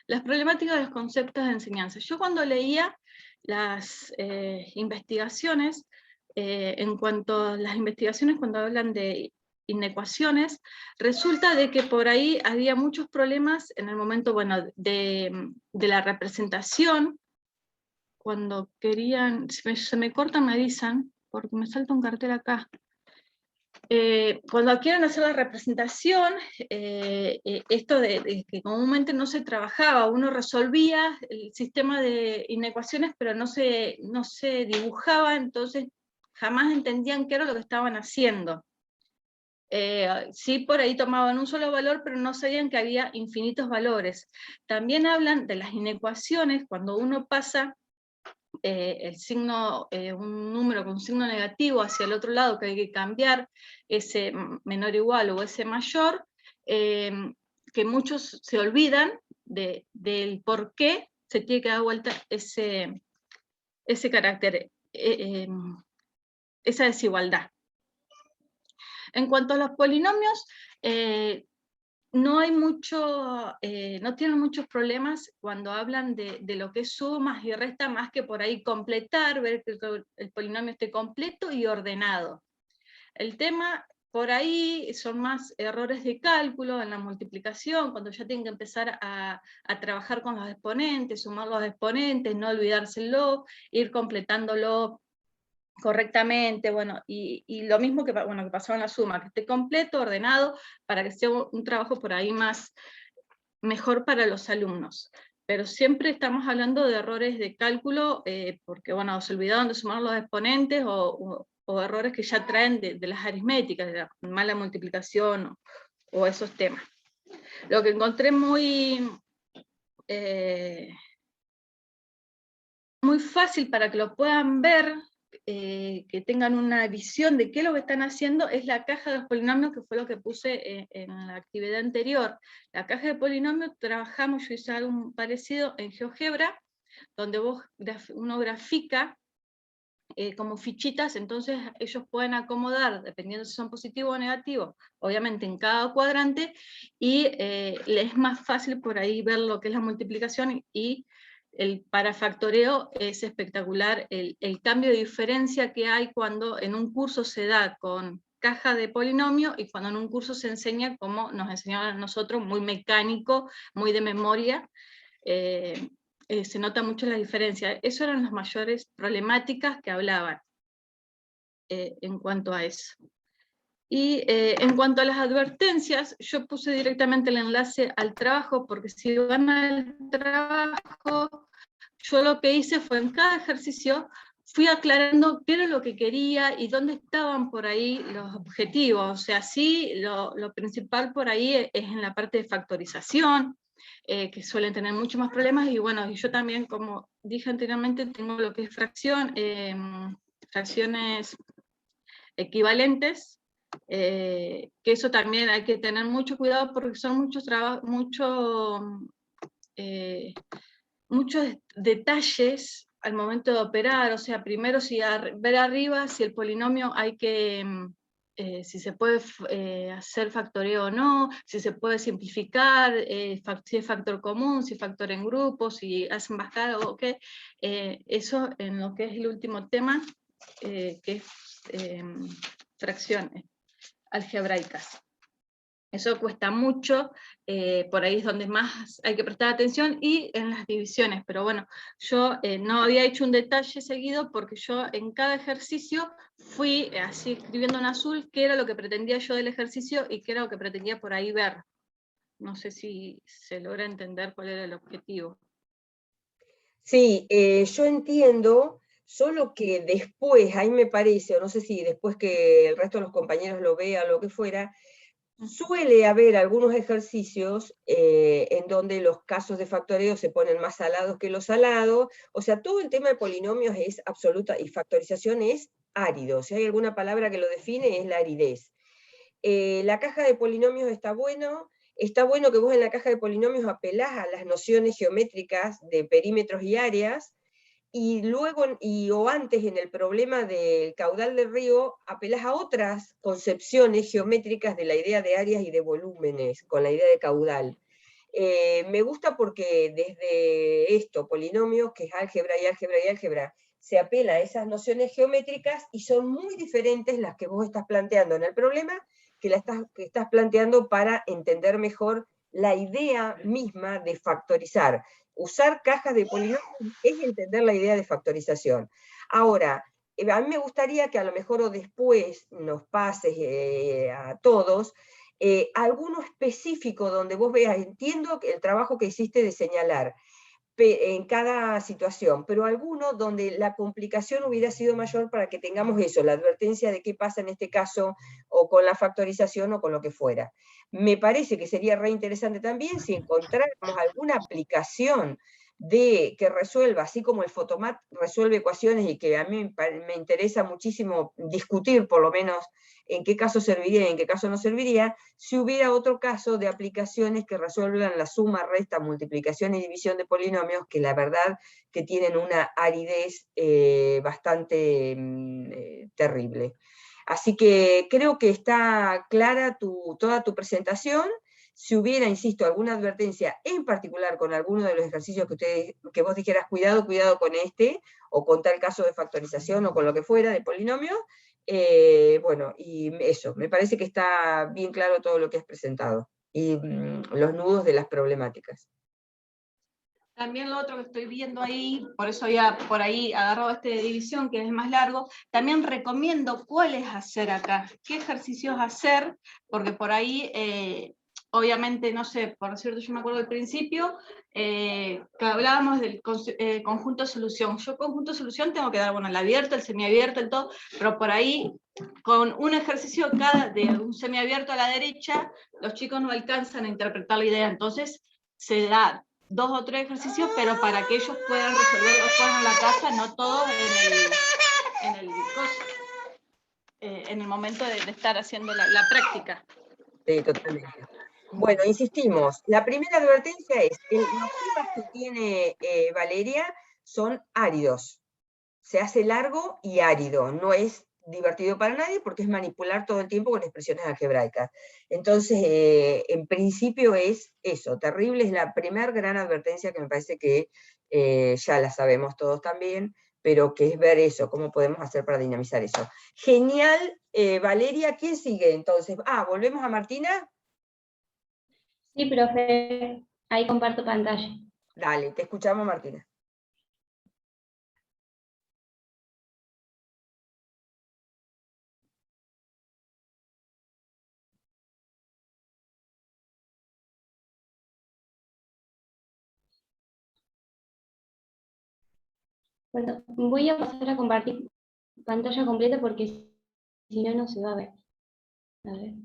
Las problemáticas de los conceptos de enseñanza. Yo cuando leía las investigaciones, en cuanto a las investigaciones cuando hablan de inecuaciones, resulta de que por ahí había muchos problemas en el momento, bueno, de la representación. Cuando querían, se me cortan, me avisan, porque me salta un cartel acá. Cuando quieren hacer la representación, esto de que comúnmente no se trabajaba, uno resolvía el sistema de inecuaciones, pero no se dibujaba, entonces jamás entendían qué era lo que estaban haciendo. Sí, por ahí tomaban un solo valor, pero no sabían que había infinitos valores. También hablan de las inecuaciones, cuando uno pasa el signo, un número con un signo negativo hacia el otro lado, que hay que cambiar ese menor o igual o ese mayor, que muchos se olvidan del por qué se tiene que dar vuelta ese carácter, esa desigualdad. En cuanto a los polinomios, no hay mucho, no tienen muchos problemas cuando hablan de lo que es sumas y restas, más que por ahí completar, ver que el polinomio esté completo y ordenado. El tema por ahí son más errores de cálculo en la multiplicación, cuando ya tienen que empezar a trabajar con los exponentes, sumar los exponentes, no olvidárselo, ir completándolo correctamente, bueno, y lo mismo que pasó en la suma, que esté completo, ordenado, para que sea un trabajo por ahí mejor para los alumnos. Pero siempre estamos hablando de errores de cálculo, porque bueno, se olvidaron de sumar los exponentes, o errores que ya traen de las aritméticas, de la mala multiplicación, o esos temas. Lo que encontré muy fácil para que lo puedan ver, que tengan una visión de qué es lo que están haciendo, es la caja de los polinomios, que fue lo que puse en la actividad anterior. La caja de polinomios trabajamos, yo hice algo parecido en GeoGebra, donde uno grafica como fichitas, entonces ellos pueden acomodar, dependiendo si son positivos o negativos, obviamente en cada cuadrante, y les es más fácil por ahí ver lo que es la multiplicación, y el parafactoreo es espectacular, el cambio de diferencia que hay cuando en un curso se da con caja de polinomio, y cuando en un curso se enseña como nos enseñaban a nosotros, muy mecánico, muy de memoria. Se nota mucho la diferencia. Esas eran las mayores problemáticas que hablaban en cuanto a eso. Y en cuanto a las advertencias, yo puse directamente el enlace al trabajo, porque si van al trabajo, yo lo que hice fue en cada ejercicio, fui aclarando qué era lo que quería y dónde estaban por ahí los objetivos. O sea, sí, lo principal por ahí es en la parte de factorización, que suelen tener mucho más problemas, y bueno, yo también, como dije anteriormente, tengo lo que es fracciones equivalentes, que eso también hay que tener mucho cuidado, porque son muchos detalles al momento de operar. O sea, primero ver arriba si el polinomio hay que, si se puede hacer factoreo o no, si se puede simplificar, si es factor común, si es factor en grupo, si hacen bascada o qué. Eso en lo que es el último tema, que es fracciones algebraicas. Eso cuesta mucho, por ahí es donde más hay que prestar atención, y en las divisiones. Pero bueno, yo no había hecho un detalle seguido, porque yo en cada ejercicio fui así escribiendo en azul qué era lo que pretendía yo del ejercicio y qué era lo que pretendía por ahí ver. No sé si se logra entender cuál era el objetivo. Sí, yo entiendo, solo que después, ahí me parece, o no sé si después que el resto de los compañeros lo vea o lo que fuera, suele haber algunos ejercicios en donde los casos de factoreo se ponen más salados que los salados. O sea, todo el tema de polinomios es absoluta, y factorización es árido. Si hay alguna palabra que lo define, es la aridez. La caja de polinomios está bueno que vos en la caja de polinomios apelás a las nociones geométricas de perímetros y áreas, y luego, o antes en el problema del caudal del río, apelás a otras concepciones geométricas de la idea de áreas y de volúmenes, con la idea de caudal. Me gusta porque desde esto, polinomios, que es álgebra y álgebra y álgebra, se apela a esas nociones geométricas, y son muy diferentes las que vos estás planteando en el problema, que estás planteando para entender mejor la idea misma de factorizar. Usar cajas de polinomios es entender la idea de factorización. Ahora, a mí me gustaría que a lo mejor o después nos pases a todos alguno específico donde vos veas, entiendo el trabajo que hiciste de señalar en cada situación, pero alguno donde la complicación hubiera sido mayor, para que tengamos eso, la advertencia de qué pasa en este caso, o con la factorización o con lo que fuera. Me parece que sería re interesante también si encontráramos alguna aplicación que resuelva, así como el Photomat resuelve ecuaciones, y que a mí me interesa muchísimo discutir por lo menos en qué caso serviría y en qué caso no serviría, si hubiera otro caso de aplicaciones que resuelvan la suma, resta, multiplicación y división de polinomios, que la verdad que tienen una aridez bastante terrible. Así que creo que está clara toda tu presentación. Si hubiera, insisto, alguna advertencia en particular con alguno de los ejercicios que vos dijeras, cuidado con este, o con tal caso de factorización, o con lo que fuera, de polinomio, bueno, y eso, me parece que está bien claro todo lo que has presentado, y los nudos de las problemáticas. También lo otro que estoy viendo ahí, por eso había por ahí agarrado este de división, que es más largo, también recomiendo cuáles hacer acá, qué ejercicios hacer, porque por ahí, obviamente, no sé, por cierto, yo me acuerdo del principio, que hablábamos del conjunto de solución. Yo conjunto de solución tengo que dar, bueno, el abierto, el semiabierto, el todo, pero por ahí, con un ejercicio cada de un semiabierto a la derecha, los chicos no alcanzan a interpretar la idea, entonces se da 2 o 3 ejercicios, pero para que ellos puedan resolverlos en la casa, no todo en el momento de estar haciendo la práctica. Sí, totalmente. Bueno, insistimos, la primera advertencia es, los temas que tiene Valeria son áridos, se hace largo y árido, no es divertido para nadie porque es manipular todo el tiempo con expresiones algebraicas. Entonces, en principio es eso, terrible, es la primera gran advertencia que me parece que ya la sabemos todos también, pero que es ver eso, cómo podemos hacer para dinamizar eso. Genial, Valeria, ¿quién sigue entonces? ¿Volvemos a Martina? Sí, profe, ahí comparto pantalla. Dale, te escuchamos, Martina. Bueno, voy a pasar a compartir pantalla completa porque si no, no se va a ver. A ver.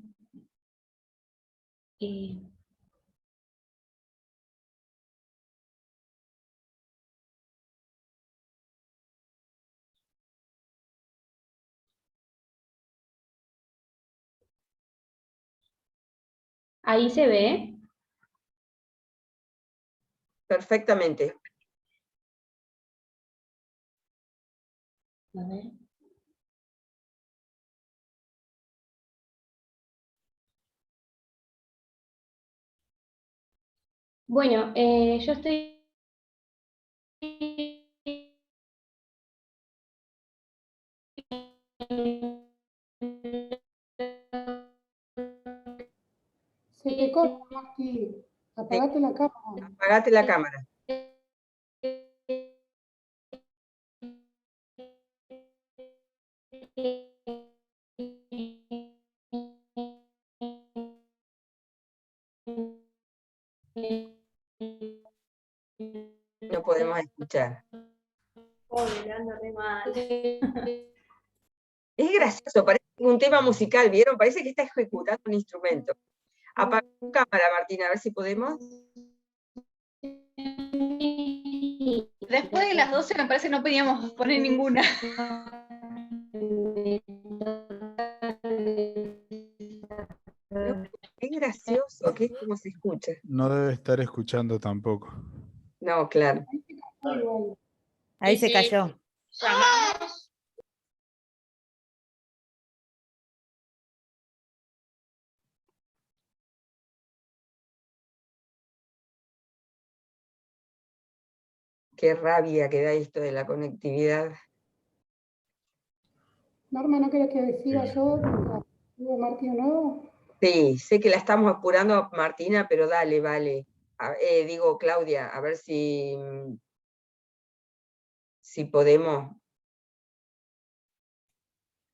Ahí se ve. Perfectamente. A ver. Bueno, yo estoy... Se te corta, Martí. Apagate la cámara. Apagate la cámara. No podemos escuchar. Es gracioso, parece un tema musical, ¿vieron? Parece que está ejecutando un instrumento. Apaga tu cámara, Martina, a ver si podemos. Después de las 12 me parece que no podíamos poner ninguna. Qué gracioso, que es como se escucha. No debe estar escuchando tampoco. No, claro. Ahí se cayó. Llamamos. Qué rabia que da esto de la conectividad. Norma, ¿no querés que siga yo? Martín, ¿no? Sí, sé que la estamos apurando, Martina, pero dale, vale. Digo, Claudia, a ver si podemos.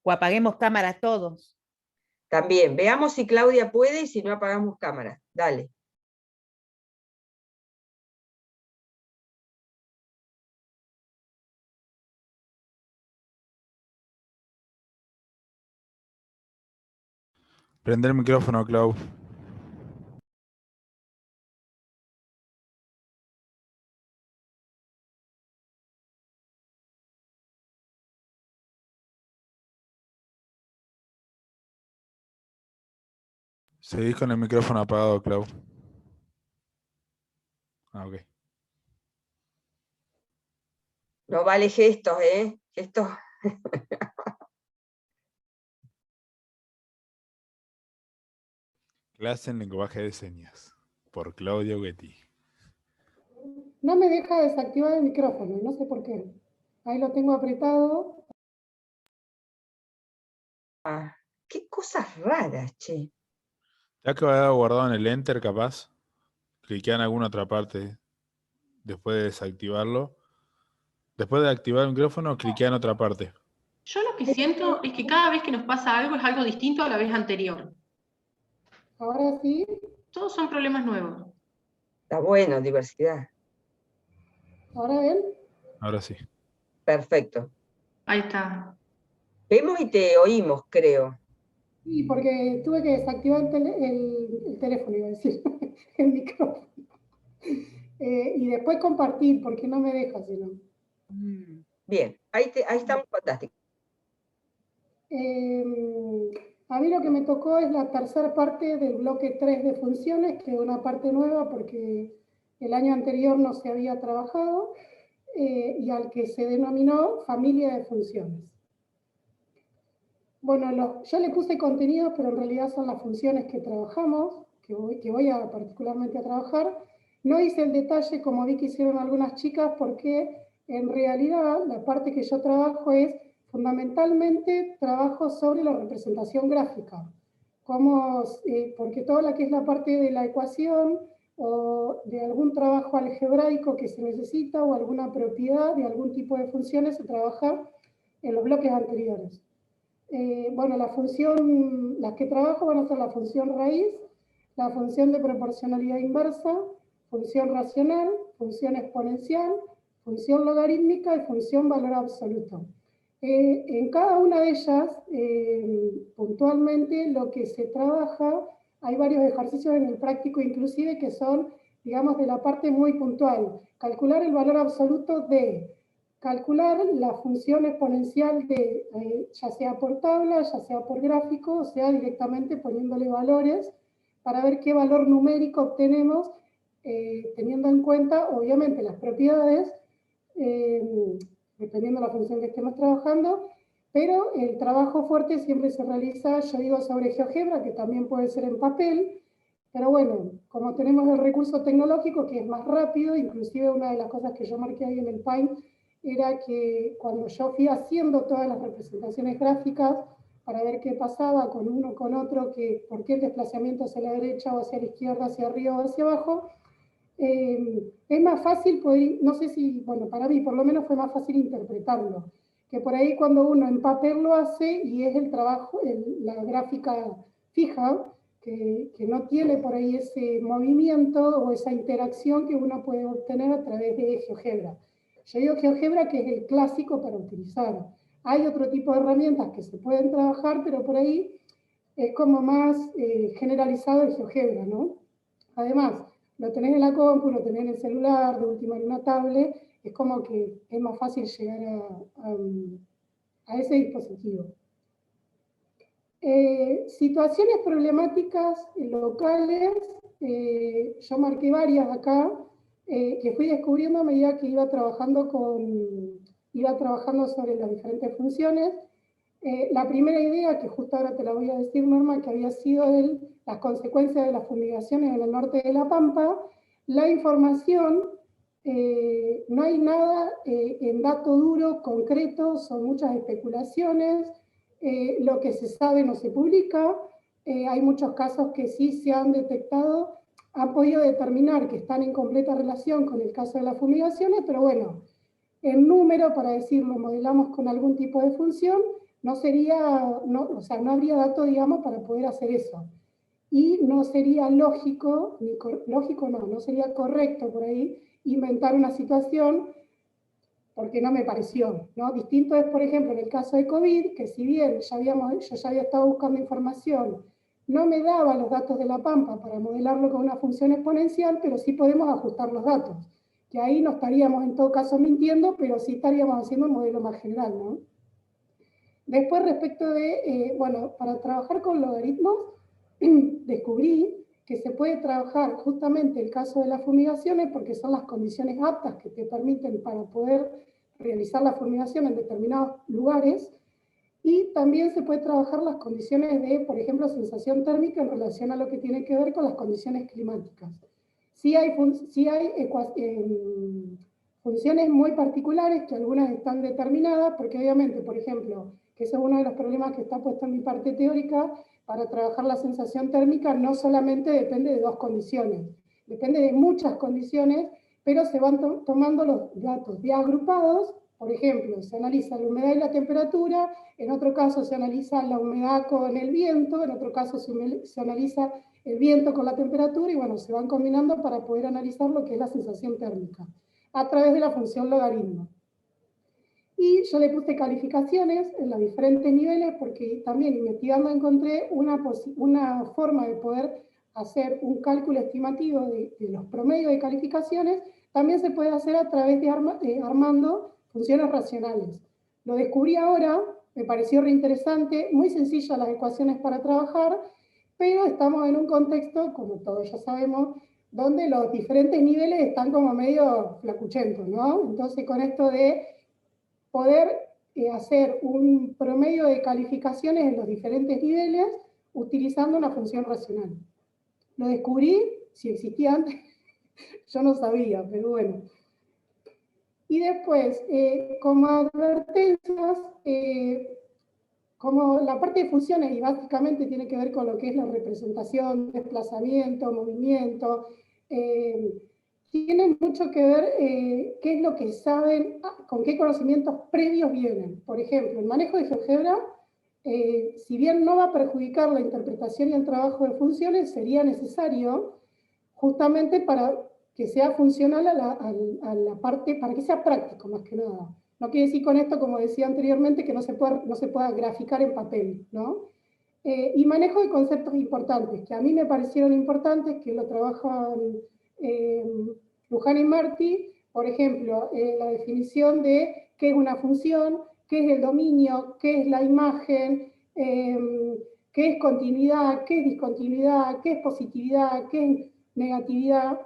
O apaguemos cámaras todos. También, veamos si Claudia puede y si no apagamos cámara. Dale. Prende el micrófono, Clau. Seguís con el micrófono apagado, Clau. Ok. No vale gestos, ¿eh? Gestos. Clase en lenguaje de señas, por Claudio Guetti. No me deja desactivar el micrófono, no sé por qué. Ahí lo tengo apretado. Ah, qué cosas raras, che. ¿Te ha quedado guardado en el Enter capaz? Cliquea en alguna otra parte después de desactivarlo. Después de activar el micrófono, cliquea en otra parte. Yo lo que siento es que cada vez que nos pasa algo es algo distinto a la vez anterior. Ahora sí. Todos son problemas nuevos. Está bueno, diversidad. ¿Ahora ven? Ahora sí. Perfecto. Ahí está. Vemos y te oímos, creo. Sí, porque tuve que desactivar el teléfono, iba a decir, el micrófono. Y después compartir, porque no me deja, sino. Bien, ahí estamos, fantástico. A mí lo que me tocó es la tercera parte del bloque 3 de funciones, que es una parte nueva porque el año anterior no se había trabajado, y al que se denominó familia de funciones. Bueno, yo le puse contenidos, pero en realidad son las funciones que trabajamos, que voy particularmente a trabajar. No hice el detalle como vi que hicieron algunas chicas, porque en realidad la parte que yo trabajo es fundamentalmente trabajo sobre la representación gráfica, porque toda la que es la parte de la ecuación o de algún trabajo algebraico que se necesita o alguna propiedad de algún tipo de funciones se trabaja en los bloques anteriores. Bueno, las que trabajo van a ser la función raíz, la función de proporcionalidad inversa, función racional, función exponencial, función logarítmica y función valor absoluto. En cada una de ellas, puntualmente, lo que se trabaja, hay varios ejercicios en el práctico inclusive que son, digamos, de la parte muy puntual. Calcular el valor absoluto de... Calcular la función exponencial de, ya sea por tabla, ya sea por gráfico, o sea, directamente poniéndole valores para ver qué valor numérico obtenemos, teniendo en cuenta, obviamente, las propiedades, dependiendo de la función que estemos trabajando, pero el trabajo fuerte siempre se realiza, yo digo, sobre GeoGebra, que también puede ser en papel, pero bueno, como tenemos el recurso tecnológico, que es más rápido, inclusive una de las cosas que yo marqué ahí en el Paint, era que cuando yo fui haciendo todas las representaciones gráficas para ver qué pasaba con uno, con otro, por qué el desplazamiento hacia la derecha o hacia la izquierda, hacia arriba o hacia abajo, es más fácil poder, no sé si, bueno, para mí por lo menos fue más fácil interpretarlo, que por ahí cuando uno en papel lo hace y es el trabajo, la gráfica fija, que no tiene por ahí ese movimiento o esa interacción que uno puede obtener a través de GeoGebra. Yo digo GeoGebra que es el clásico para utilizar. Hay otro tipo de herramientas que se pueden trabajar, pero por ahí es como más generalizado el GeoGebra, ¿no? Además, lo tenés en la compu, lo tenés en el celular, de última en una tablet, es como que es más fácil llegar a ese dispositivo. Situaciones problemáticas locales, yo marqué varias acá, que fui descubriendo a medida que iba trabajando sobre las diferentes funciones. La primera idea, que justo ahora te la voy a decir, Norma, que había sido las consecuencias de las fumigaciones en el norte de La Pampa, la información, no hay nada en dato duro, concreto, son muchas especulaciones, lo que se sabe no se publica, hay muchos casos que sí se han detectado, han podido determinar que están en completa relación con el caso de las fumigaciones, pero bueno, en número, para decirlo, modelamos con algún tipo de función, no habría dato, digamos, para poder hacer eso. Y no sería lógico, no sería correcto por ahí inventar una situación porque no me pareció, ¿no? Distinto es, por ejemplo, en el caso de COVID, que si bien yo ya había estado buscando información, no me daba los datos de La Pampa para modelarlo con una función exponencial, pero sí podemos ajustar los datos, que ahí no estaríamos en todo caso mintiendo, pero sí estaríamos haciendo un modelo más general, ¿no? Después, respecto de, bueno, para trabajar con logaritmos, descubrí que se puede trabajar justamente el caso de las fumigaciones porque son las condiciones aptas que te permiten para poder realizar la fumigación en determinados lugares, Y también se puede trabajar las condiciones de, por ejemplo, sensación térmica en relación a lo que tiene que ver con las condiciones climáticas. Sí hay funciones muy particulares, que algunas están determinadas, porque obviamente, por ejemplo, que ese es uno de los problemas que está puesto en mi parte teórica, para trabajar la sensación térmica no solamente depende de dos condiciones, depende de muchas condiciones, pero se van tomando los datos ya agrupados. Por ejemplo, se analiza la humedad y la temperatura, en otro caso se analiza la humedad con el viento, en otro caso se analiza el viento con la temperatura, y bueno, se van combinando para poder analizar lo que es la sensación térmica, a través de la función logaritmo. Y yo le puse calificaciones en los diferentes niveles, porque también investigando encontré una forma de poder hacer un cálculo estimativo de los promedios de calificaciones. También se puede hacer a través de armando funciones racionales. Lo descubrí ahora, me pareció reinteresante, muy sencillas las ecuaciones para trabajar, pero estamos en un contexto, como todos ya sabemos, donde los diferentes niveles están como medio flacuchentos, ¿no? Entonces, con esto de poder hacer un promedio de calificaciones en los diferentes niveles utilizando una función racional. Lo descubrí, si existía antes, yo no sabía, pero bueno. Y después, como advertencias, como la parte de funciones, y básicamente tiene que ver con lo que es la representación, desplazamiento, movimiento, tienen mucho que ver qué es lo que saben, con qué conocimientos previos vienen. Por ejemplo, el manejo de GeoGebra, si bien no va a perjudicar la interpretación y el trabajo de funciones, sería necesario justamente para que sea funcional a la parte, para que sea práctico más que nada. No quiere decir con esto, como decía anteriormente, que no se pueda graficar en papel, ¿no? Y manejo de conceptos importantes, que a mí me parecieron importantes, que lo trabajan Luján y Martí, por ejemplo, la definición de qué es una función, qué es el dominio, qué es la imagen, qué es continuidad, qué es discontinuidad, qué es positividad, qué es negatividad,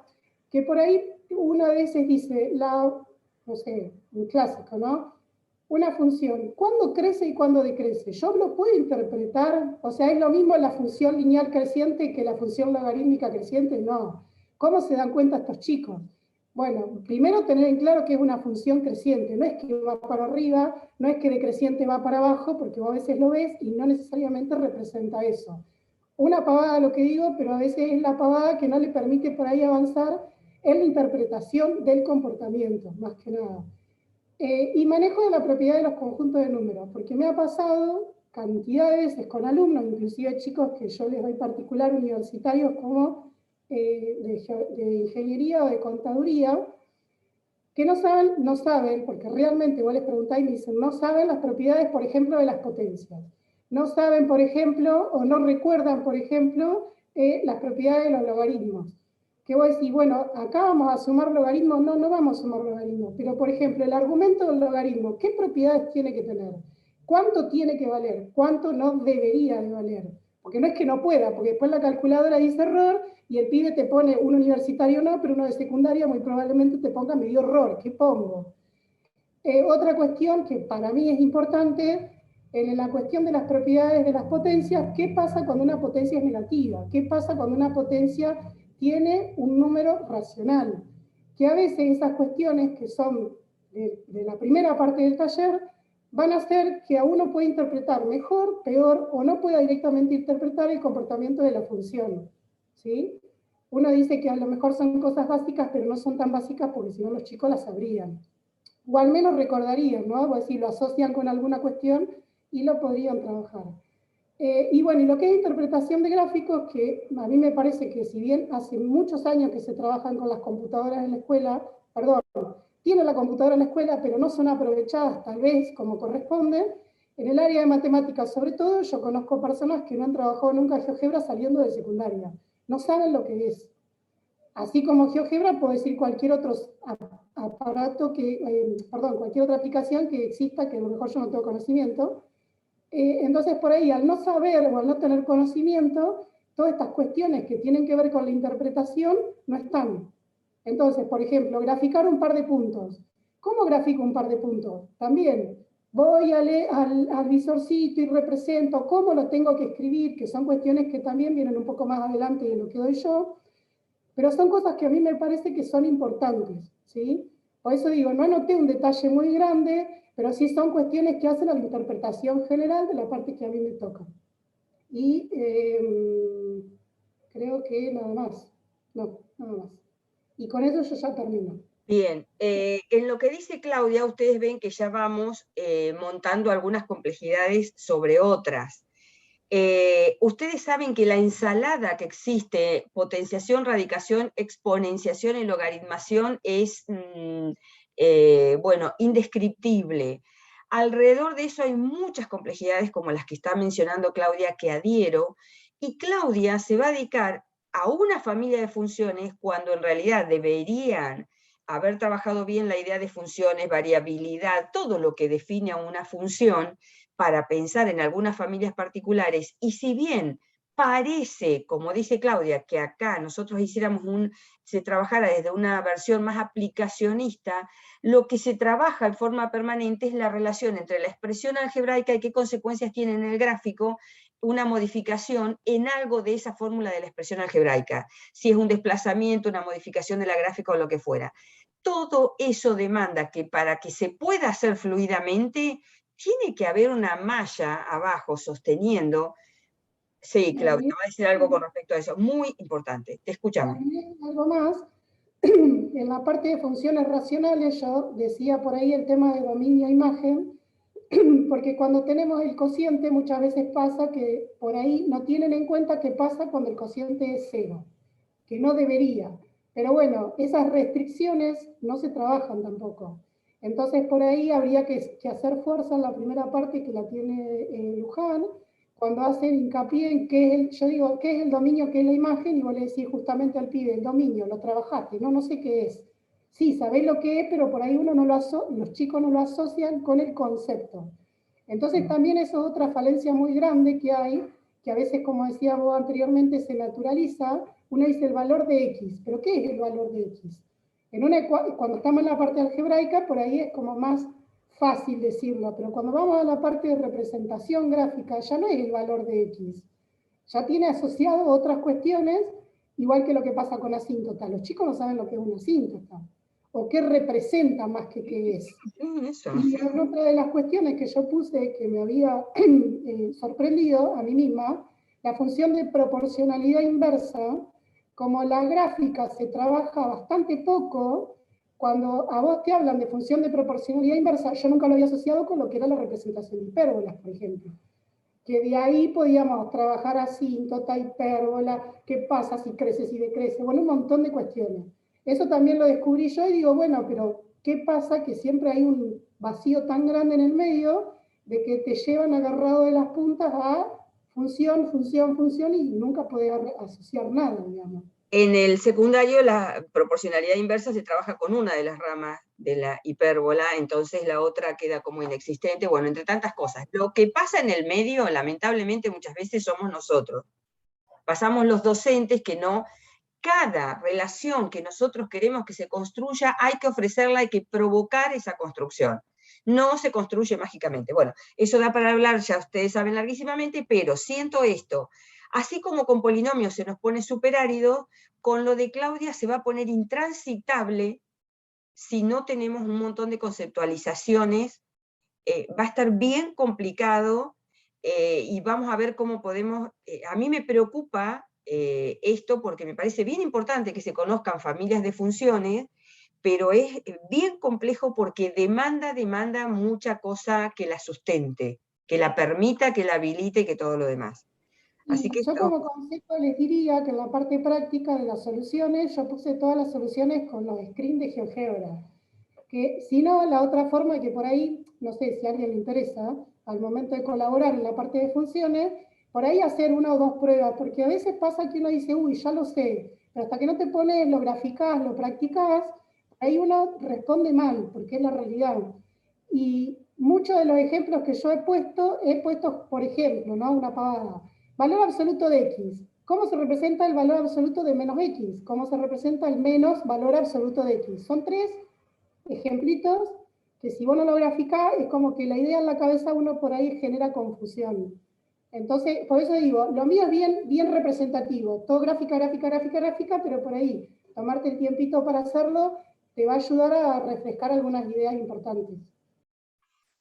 que por ahí una vez dice, no sé, un clásico, ¿no? Una función, ¿cuándo crece y cuándo decrece? ¿Yo lo puedo interpretar? O sea, ¿es lo mismo la función lineal creciente que la función logarítmica creciente? No. ¿Cómo se dan cuenta estos chicos? Bueno, primero tener en claro que es una función creciente, no es que va para arriba, no es que decreciente va para abajo, porque vos a veces lo ves y no necesariamente representa eso. Una pavada lo que digo, pero a veces es la pavada que no le permite por ahí avanzar en la interpretación del comportamiento, más que nada. Y manejo de la propiedad de los conjuntos de números, porque me ha pasado cantidad de veces con alumnos, inclusive chicos que yo les doy particular, universitarios como de ingeniería o de contaduría, que no saben, porque realmente vos les preguntáis y me dicen, no saben las propiedades, por ejemplo, de las potencias. No saben, por ejemplo, o no recuerdan, por ejemplo, las propiedades de los logaritmos. Que vos decís, bueno, acá vamos a sumar logaritmos. No, no vamos a sumar logaritmos. Pero, por ejemplo, el argumento del logaritmo, ¿qué propiedades tiene que tener? ¿Cuánto tiene que valer? ¿Cuánto no debería de valer? Porque no es que no pueda, porque después la calculadora dice error y el pibe te pone un universitario no, pero uno de secundaria muy probablemente te ponga medio error. ¿Qué pongo? Otra cuestión que para mí es importante, en la cuestión de las propiedades de las potencias, ¿qué pasa cuando una potencia es negativa? ¿Qué pasa cuando una potencia tiene un número racional? Que a veces esas cuestiones que son de la primera parte del taller van a hacer que a uno pueda interpretar mejor, peor, o no pueda directamente interpretar el comportamiento de la función, ¿sí? Uno dice que a lo mejor son cosas básicas, pero no son tan básicas porque si no los chicos las sabrían. O al menos recordarían, ¿no? O así lo asocian con alguna cuestión y lo podrían trabajar. Y bueno, y lo que es interpretación de gráficos, que a mí me parece que si bien hace muchos años que se trabajan con las computadoras en la escuela, perdón, tienen la computadora en la escuela, pero no son aprovechadas tal vez como corresponde, en el área de matemáticas sobre todo, yo conozco personas que no han trabajado nunca en GeoGebra saliendo de secundaria, no saben lo que es. Así como GeoGebra, puedo decir cualquier otro aparato cualquier otra aplicación que exista, que a lo mejor yo no tengo conocimiento. Entonces, por ahí, al no saber o al no tener conocimiento, todas estas cuestiones que tienen que ver con la interpretación no están. Entonces, por ejemplo, graficar un par de puntos. ¿Cómo grafico un par de puntos? También, voy al visorcito y represento cómo lo tengo que escribir, que son cuestiones que también vienen un poco más adelante de lo que doy yo, pero son cosas que a mí me parece que son importantes, ¿sí? Por eso digo, no anoté un detalle muy grande, pero sí son cuestiones que hacen a la interpretación general de la parte que a mí me toca. Y creo que nada más. No, nada más. Y con eso yo ya termino. Bien, en lo que dice Claudia, ustedes ven que ya vamos montando algunas complejidades sobre otras. Ustedes saben que la ensalada que existe, potenciación, radicación, exponenciación y logaritmación, es, bueno, indescriptible. Alrededor de eso hay muchas complejidades como las que está mencionando Claudia, que adhiero, y Claudia se va a dedicar a una familia de funciones cuando en realidad deberían haber trabajado bien la idea de funciones, variabilidad, todo lo que define a una función, para pensar en algunas familias particulares, y si bien parece, como dice Claudia, que acá nosotros se trabajara desde una versión más aplicacionista, lo que se trabaja en forma permanente es la relación entre la expresión algebraica y qué consecuencias tiene en el gráfico una modificación en algo de esa fórmula de la expresión algebraica, si es un desplazamiento, una modificación de la gráfica o lo que fuera. Todo eso demanda que para que se pueda hacer fluidamente, tiene que haber una malla abajo sosteniendo. Sí, Claudia, va a decir algo con respecto a eso, muy importante, te escuchamos. También algo más, en la parte de funciones racionales yo decía por ahí el tema de dominio-imagen, porque cuando tenemos el cociente muchas veces pasa que por ahí no tienen en cuenta qué pasa cuando el cociente es 0, que no debería. Pero bueno, esas restricciones no se trabajan tampoco. Entonces por ahí habría que hacer fuerza en la primera parte que la tiene Luján, cuando hacen hincapié en qué es yo digo, ¿qué es el dominio, qué es la imagen? Y vos le decís justamente al pibe, el dominio, lo trabajaste, no sé qué es. Sí, sabés lo que es, pero por ahí los chicos no lo asocian con el concepto. Entonces también eso es otra falencia muy grande que hay, que a veces, como decía vos anteriormente, se naturaliza. Uno dice el valor de X, pero ¿qué es el valor de X? Cuando estamos en la parte algebraica, por ahí es como más fácil decirlo, pero cuando vamos a la parte de representación gráfica, ya no es el valor de X, ya tiene asociado otras cuestiones, igual que lo que pasa con asíntota. Los chicos no saben lo que es una asíntota, o qué representa más que qué es. Y otra de las cuestiones que yo puse, que me había sorprendido a mí misma, la función de proporcionalidad inversa, como la gráfica se trabaja bastante poco, cuando a vos te hablan de función de proporcionalidad inversa, yo nunca lo había asociado con lo que era la representación de hipérbolas, por ejemplo. Que de ahí podíamos trabajar asíntota, hipérbola, qué pasa si crece, si decrece, bueno, un montón de cuestiones. Eso también lo descubrí yo y digo, bueno, pero ¿qué pasa? Que siempre hay un vacío tan grande en el medio de que te llevan agarrado de las puntas a función, función, función y nunca podés asociar nada, digamos. En el secundario, la proporcionalidad inversa se trabaja con una de las ramas de la hipérbola, entonces la otra queda como inexistente, bueno, entre tantas cosas. Lo que pasa en el medio, lamentablemente, muchas veces somos nosotros. Pasamos los docentes que no... Cada relación que nosotros queremos que se construya, hay que ofrecerla, hay que provocar esa construcción. No se construye mágicamente. Bueno, eso da para hablar, ya ustedes saben larguísimamente, pero siento esto. Así como con polinomios se nos pone superárido, con lo de Claudia se va a poner intransitable si no tenemos un montón de conceptualizaciones. Va a estar bien complicado y vamos a ver cómo podemos... a mí me preocupa esto porque me parece bien importante que se conozcan familias de funciones, pero es bien complejo porque demanda mucha cosa que la sustente, que la permita, que la habilite y que todo lo demás. Así que yo como concepto les diría que en la parte práctica de las soluciones, yo puse todas las soluciones con los screens de GeoGebra. Que si no, la otra forma que por ahí, no sé si a alguien le interesa, al momento de colaborar en la parte de funciones, por ahí hacer una o dos pruebas, porque a veces pasa que uno dice, uy, ya lo sé, pero hasta que no te pones, lo graficás, lo practicás, ahí uno responde mal, porque es la realidad. Y muchos de los ejemplos que yo he puesto, por ejemplo, ¿no? Una pavada. Valor absoluto de X. ¿Cómo se representa el valor absoluto de menos X? ¿Cómo se representa el menos valor absoluto de X? Son tres ejemplitos que si vos no lo graficás, es como que la idea en la cabeza uno por ahí genera confusión. Entonces, por eso digo, lo mío es bien representativo, todo gráfica, pero por ahí, tomarte el tiempito para hacerlo, te va a ayudar a refrescar algunas ideas importantes.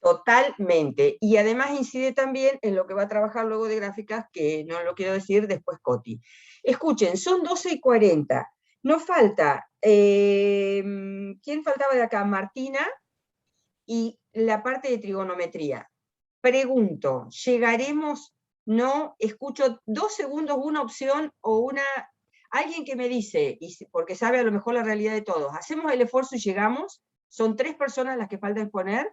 Totalmente. Y además incide también en lo que va a trabajar luego de gráficas, que no lo quiero decir después Coti. Escuchen, son 12:40. Nos falta, ¿quién faltaba de acá? Martina y la parte de trigonometría. Pregunto, ¿llegaremos? No, escucho 2 segundos una opción o una... Alguien que me dice, porque sabe a lo mejor la realidad de todos, ¿hacemos el esfuerzo y llegamos? Son 3 personas las que faltan poner.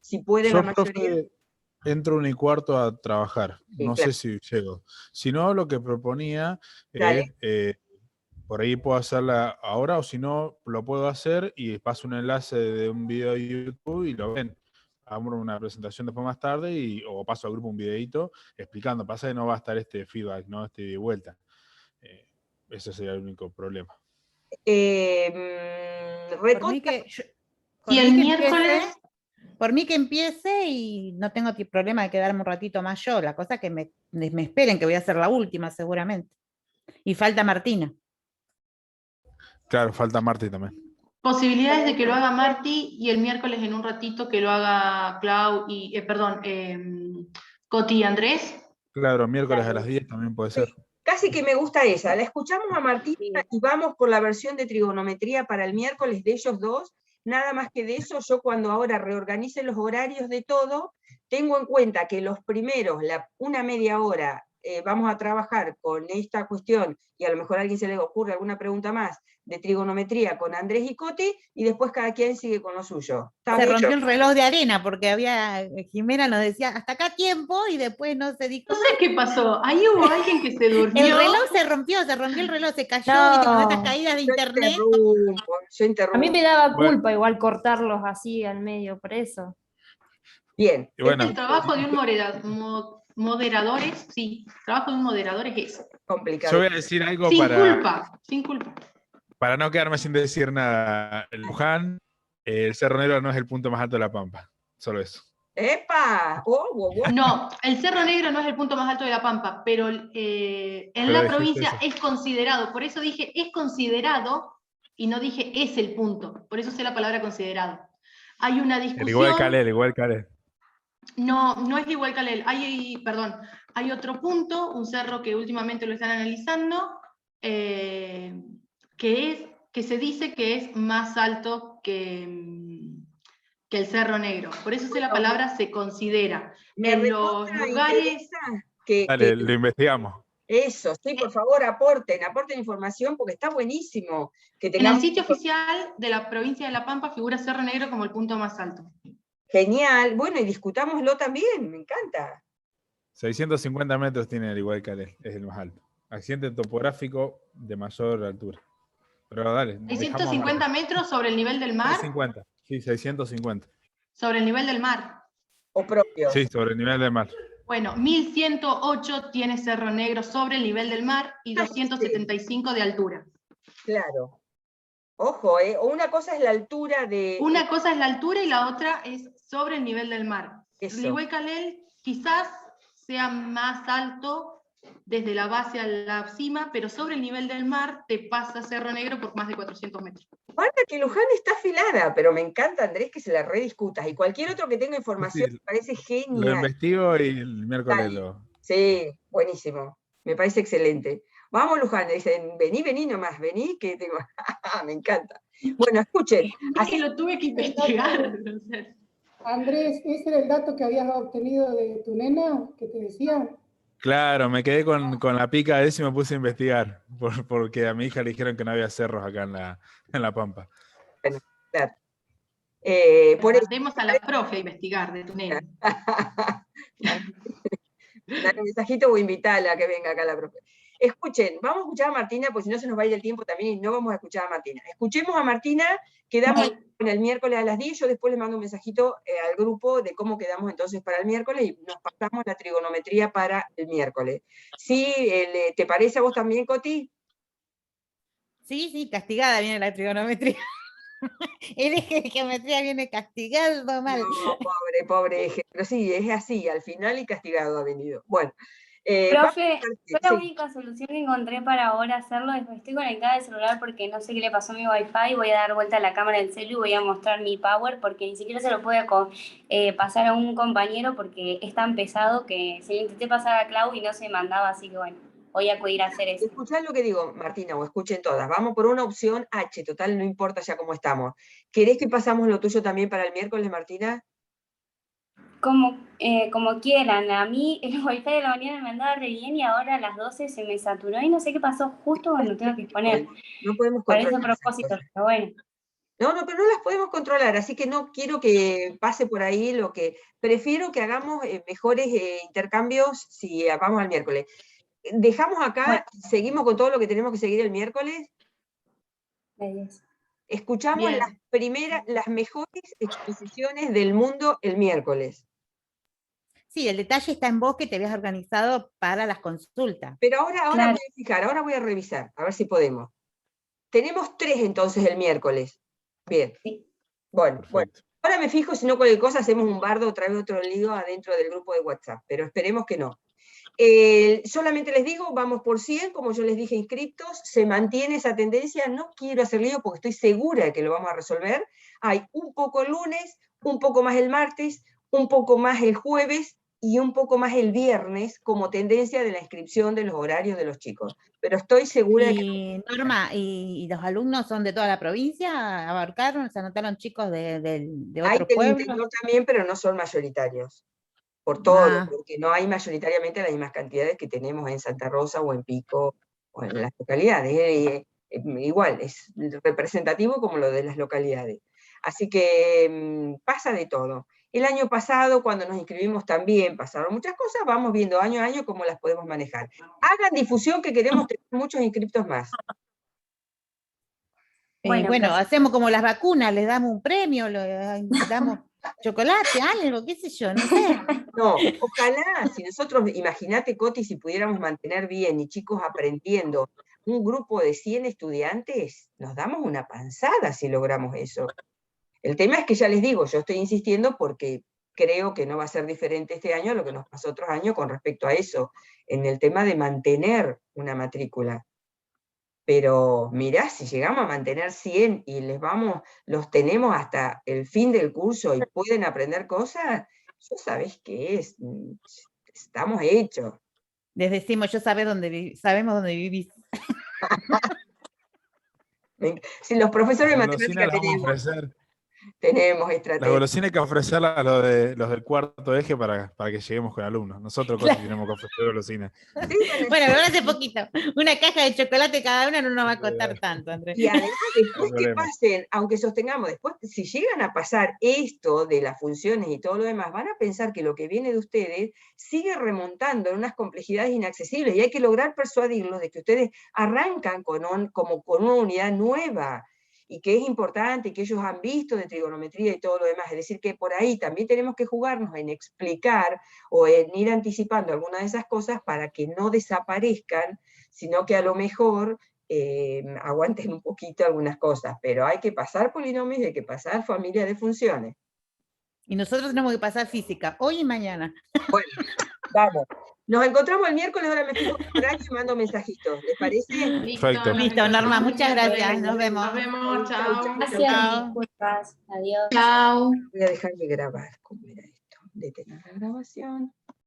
Si pueden la mayoría. Profe, entro 1:15 a trabajar, Sí, no claro. sé si llego. Si no, lo que proponía Dale. es, por ahí puedo hacerla ahora, o si no, lo puedo hacer y paso un enlace de un video de YouTube y lo ven. Hago una presentación después más tarde o paso al grupo un videito explicando. Pasa que no va a estar este feedback, ¿no? Este de vuelta. Ese sería el único problema. Por mí que, Y el miércoles... Por mí que empiece y no tengo problema de quedarme un ratito más yo. La cosa es que me esperen, que voy a ser la última seguramente. Y falta Martina. Claro, falta Marti también. Posibilidades de que lo haga Marti y el miércoles en un ratito que lo haga Clau y, Coti y Andrés. Claro, miércoles a las 10 también puede ser. Casi que me gusta esa. La escuchamos a Martina y vamos por la versión de trigonometría para el miércoles de ellos dos. Nada más que de eso, yo cuando ahora reorganice los horarios de todo, tengo en cuenta que los primeros, una media hora, vamos a trabajar con esta cuestión, y a lo mejor a alguien se le ocurre alguna pregunta más, de trigonometría con Andrés y Coti, y después cada quien sigue con lo suyo. Se rompió el reloj de arena, porque Jimena nos decía, hasta acá tiempo, y después no se dijo. No sé qué pasó, ahí hubo alguien que se durmió. El reloj se rompió el reloj, se cayó, No. ¿viste? Con estas caídas de internet. Yo interrumpo. A mí me daba culpa igual cortarlos así al medio, por eso. Bien. Bueno, el trabajo de un moderador trabajo de un moderador es eso. Complicado. Yo voy a decir algo sin culpa. Para no quedarme sin decir nada. El Luján, el Cerro Negro no es el punto más alto de La Pampa. Solo eso. ¡Epa! No, el Cerro Negro no es el punto más alto de La Pampa, pero en la provincia es considerado. Por eso dije es considerado y no dije es el punto. Por eso usé la palabra considerado. Hay una discusión. Igual Calel. No es igual Calel. Hay otro punto, un cerro que últimamente lo están analizando, que se dice que es más alto que el Cerro Negro. Por eso la palabra se considera. En los lugares... Dale, lo investigamos. Eso, sí, por favor, aporten información porque está buenísimo. En el sitio oficial de la provincia de La Pampa figura Cerro Negro como el punto más alto. Genial, bueno, y discutámoslo también, me encanta. 650 metros tiene el Igual Calel, es el más alto. Accidente topográfico de mayor altura. Pero dale. 650 metros sobre el nivel del mar. 650, sí, 650. Sobre el nivel del mar. O propio. Sí, sobre el nivel del mar. Bueno, 1108 tiene Cerro Negro sobre el nivel del mar y 275 de altura. Claro. Ojo, una cosa es la altura de... Una cosa es la altura y la otra es sobre el nivel del mar. El Igual Calel quizás sea más alto desde la base a la cima, pero sobre el nivel del mar te pasa Cerro Negro por más de 400 metros. Guarda que Luján está afilada, pero me encanta, Andrés, que se la rediscutas. Y cualquier otro que tenga información me parece genial. Lo investigo y el miércoles lo... Sí, buenísimo. Me parece excelente. Vamos, Luján, dicen, vení nomás, vení, que tengo... Me encanta. Bueno, escuchen. Así lo tuve que investigar. Andrés, ¿ese era el dato que habías obtenido de tu nena, que te decía? Claro, me quedé con la pica de eso y me puse a investigar, porque a mi hija le dijeron que no había cerros acá en la Pampa. Bueno, claro. Mandemos a la profe a investigar de tu nena. Dale un mensajito o invitarla a que venga acá la profe. Escuchen, vamos a escuchar a Martina, porque si no se nos va a ir el tiempo también y no vamos a escuchar a Martina. Escuchemos a Martina, quedamos en el miércoles a las 10, yo después les mando un mensajito al grupo de cómo quedamos entonces para el miércoles y nos pasamos la trigonometría para el miércoles. ¿Sí? ¿Te parece a vos también, Coti? Sí, castigada viene la trigonometría. El eje de geometría viene castigado mal. No, pobre eje, pero sí, es así, al final y castigado ha venido. Bueno, Profe, yo la sí. única solución que encontré para ahora hacerlo es que estoy conectada al celular porque no sé qué le pasó a mi wifi, voy a dar vuelta a la cámara del celu y voy a mostrar mi power porque ni siquiera se lo puedo pasar a un compañero porque es tan pesado que se lo intenté pasar a Clau y no se mandaba, así que bueno, voy a acudir a hacer eso. Escuchá lo que digo, Martina, o escuchen todas. Vamos por una opción H, total, no importa ya cómo estamos. ¿Querés que pasamos lo tuyo también para el miércoles, Martina? Como quieran, a mí el wifi de la mañana me andaba re bien y ahora a las 12 se me saturó y no sé qué pasó justo cuando tengo que exponer. No podemos Parece a controlar esas propósito, cosas. pero bueno. No, pero no las podemos controlar, así que no quiero que pase por ahí lo que... Prefiero que hagamos mejores intercambios si vamos al miércoles. Dejamos acá, Bueno. seguimos con todo lo que tenemos que seguir el miércoles. Escuchamos Bien. las mejores exposiciones del mundo el miércoles. Sí, el detalle está en vos que te habías organizado para las consultas. Pero ahora voy a fijar, ahora voy a revisar, a ver si podemos. Tenemos 3 entonces el miércoles. Bien. Sí. Bueno. Ahora me fijo, si no cualquier cosa hacemos un bardo, otra vez otro lío adentro del grupo de WhatsApp, pero esperemos que no. Solamente les digo, vamos por 100, como yo les dije, inscriptos, se mantiene esa tendencia, no quiero hacer lío porque estoy segura de que lo vamos a resolver. Hay un poco el lunes, un poco más el martes, un poco más el jueves y un poco más el viernes como tendencia de la inscripción de los horarios de los chicos. Pero estoy segura de que... Norma, ¿y los alumnos son de toda la provincia? ¿Abarcaron? ¿Se anotaron chicos de Hay otros del pueblos? interior también, pero no son mayoritarios. Por todo, porque no hay mayoritariamente las mismas cantidades que tenemos en Santa Rosa o en Pico o en las localidades. Igual, es representativo como lo de las localidades. Así que pasa de todo. El año pasado, cuando nos inscribimos también, pasaron muchas cosas, vamos viendo año a año cómo las podemos manejar. Hagan difusión que queremos tener muchos inscriptos más. Bueno, hacemos como las vacunas, les damos un premio, damos chocolate, algo, qué sé yo, no sé. No, ojalá, si nosotros, imagínate, Coti, si pudiéramos mantener bien y chicos aprendiendo un grupo de 100 estudiantes, nos damos una panzada si logramos eso. El tema es que ya les digo, yo estoy insistiendo porque creo que no va a ser diferente este año a lo que nos pasó otros años con respecto a eso, en el tema de mantener una matrícula. Pero mirá, si llegamos a mantener 100 y los tenemos hasta el fin del curso y pueden aprender cosas, ¿yo sabés qué es? Estamos hechos. Les decimos, sabemos dónde vivís. Si los profesores de Las matemáticas golosinas tenemos estrategias. Las golosinas hay que ofrecerlas a los del cuarto eje para que lleguemos con alumnos. Nosotros tenemos que ofrecer golosinas. Sí, bueno, pero hace poquito. Una caja de chocolate cada una no nos va a costar tanto, Andrés. Y además, después que pasen, aunque sostengamos, después, si llegan a pasar esto de las funciones y todo lo demás, van a pensar que lo que viene de ustedes sigue remontando en unas complejidades inaccesibles y hay que lograr persuadirlos de que ustedes arrancan con una unidad nueva y que es importante, que ellos han visto de trigonometría y todo lo demás. Es decir, que por ahí también tenemos que jugarnos en explicar o en ir anticipando algunas de esas cosas para que no desaparezcan, sino que a lo mejor aguanten un poquito algunas cosas, pero hay que pasar polinomios y hay que pasar familia de funciones. Y nosotros tenemos que pasar física, hoy y mañana. Bueno, vamos. Nos encontramos el miércoles, ahora me fijo el horario y mando mensajitos. ¿Les parece? Perfecto. Listo, Norma, muchas gracias. Nos vemos. Nos vemos, chao. Gracias, disculpas. Adiós. Chao. Voy a dejar de grabar. ¿Cómo era esto? Detener la grabación.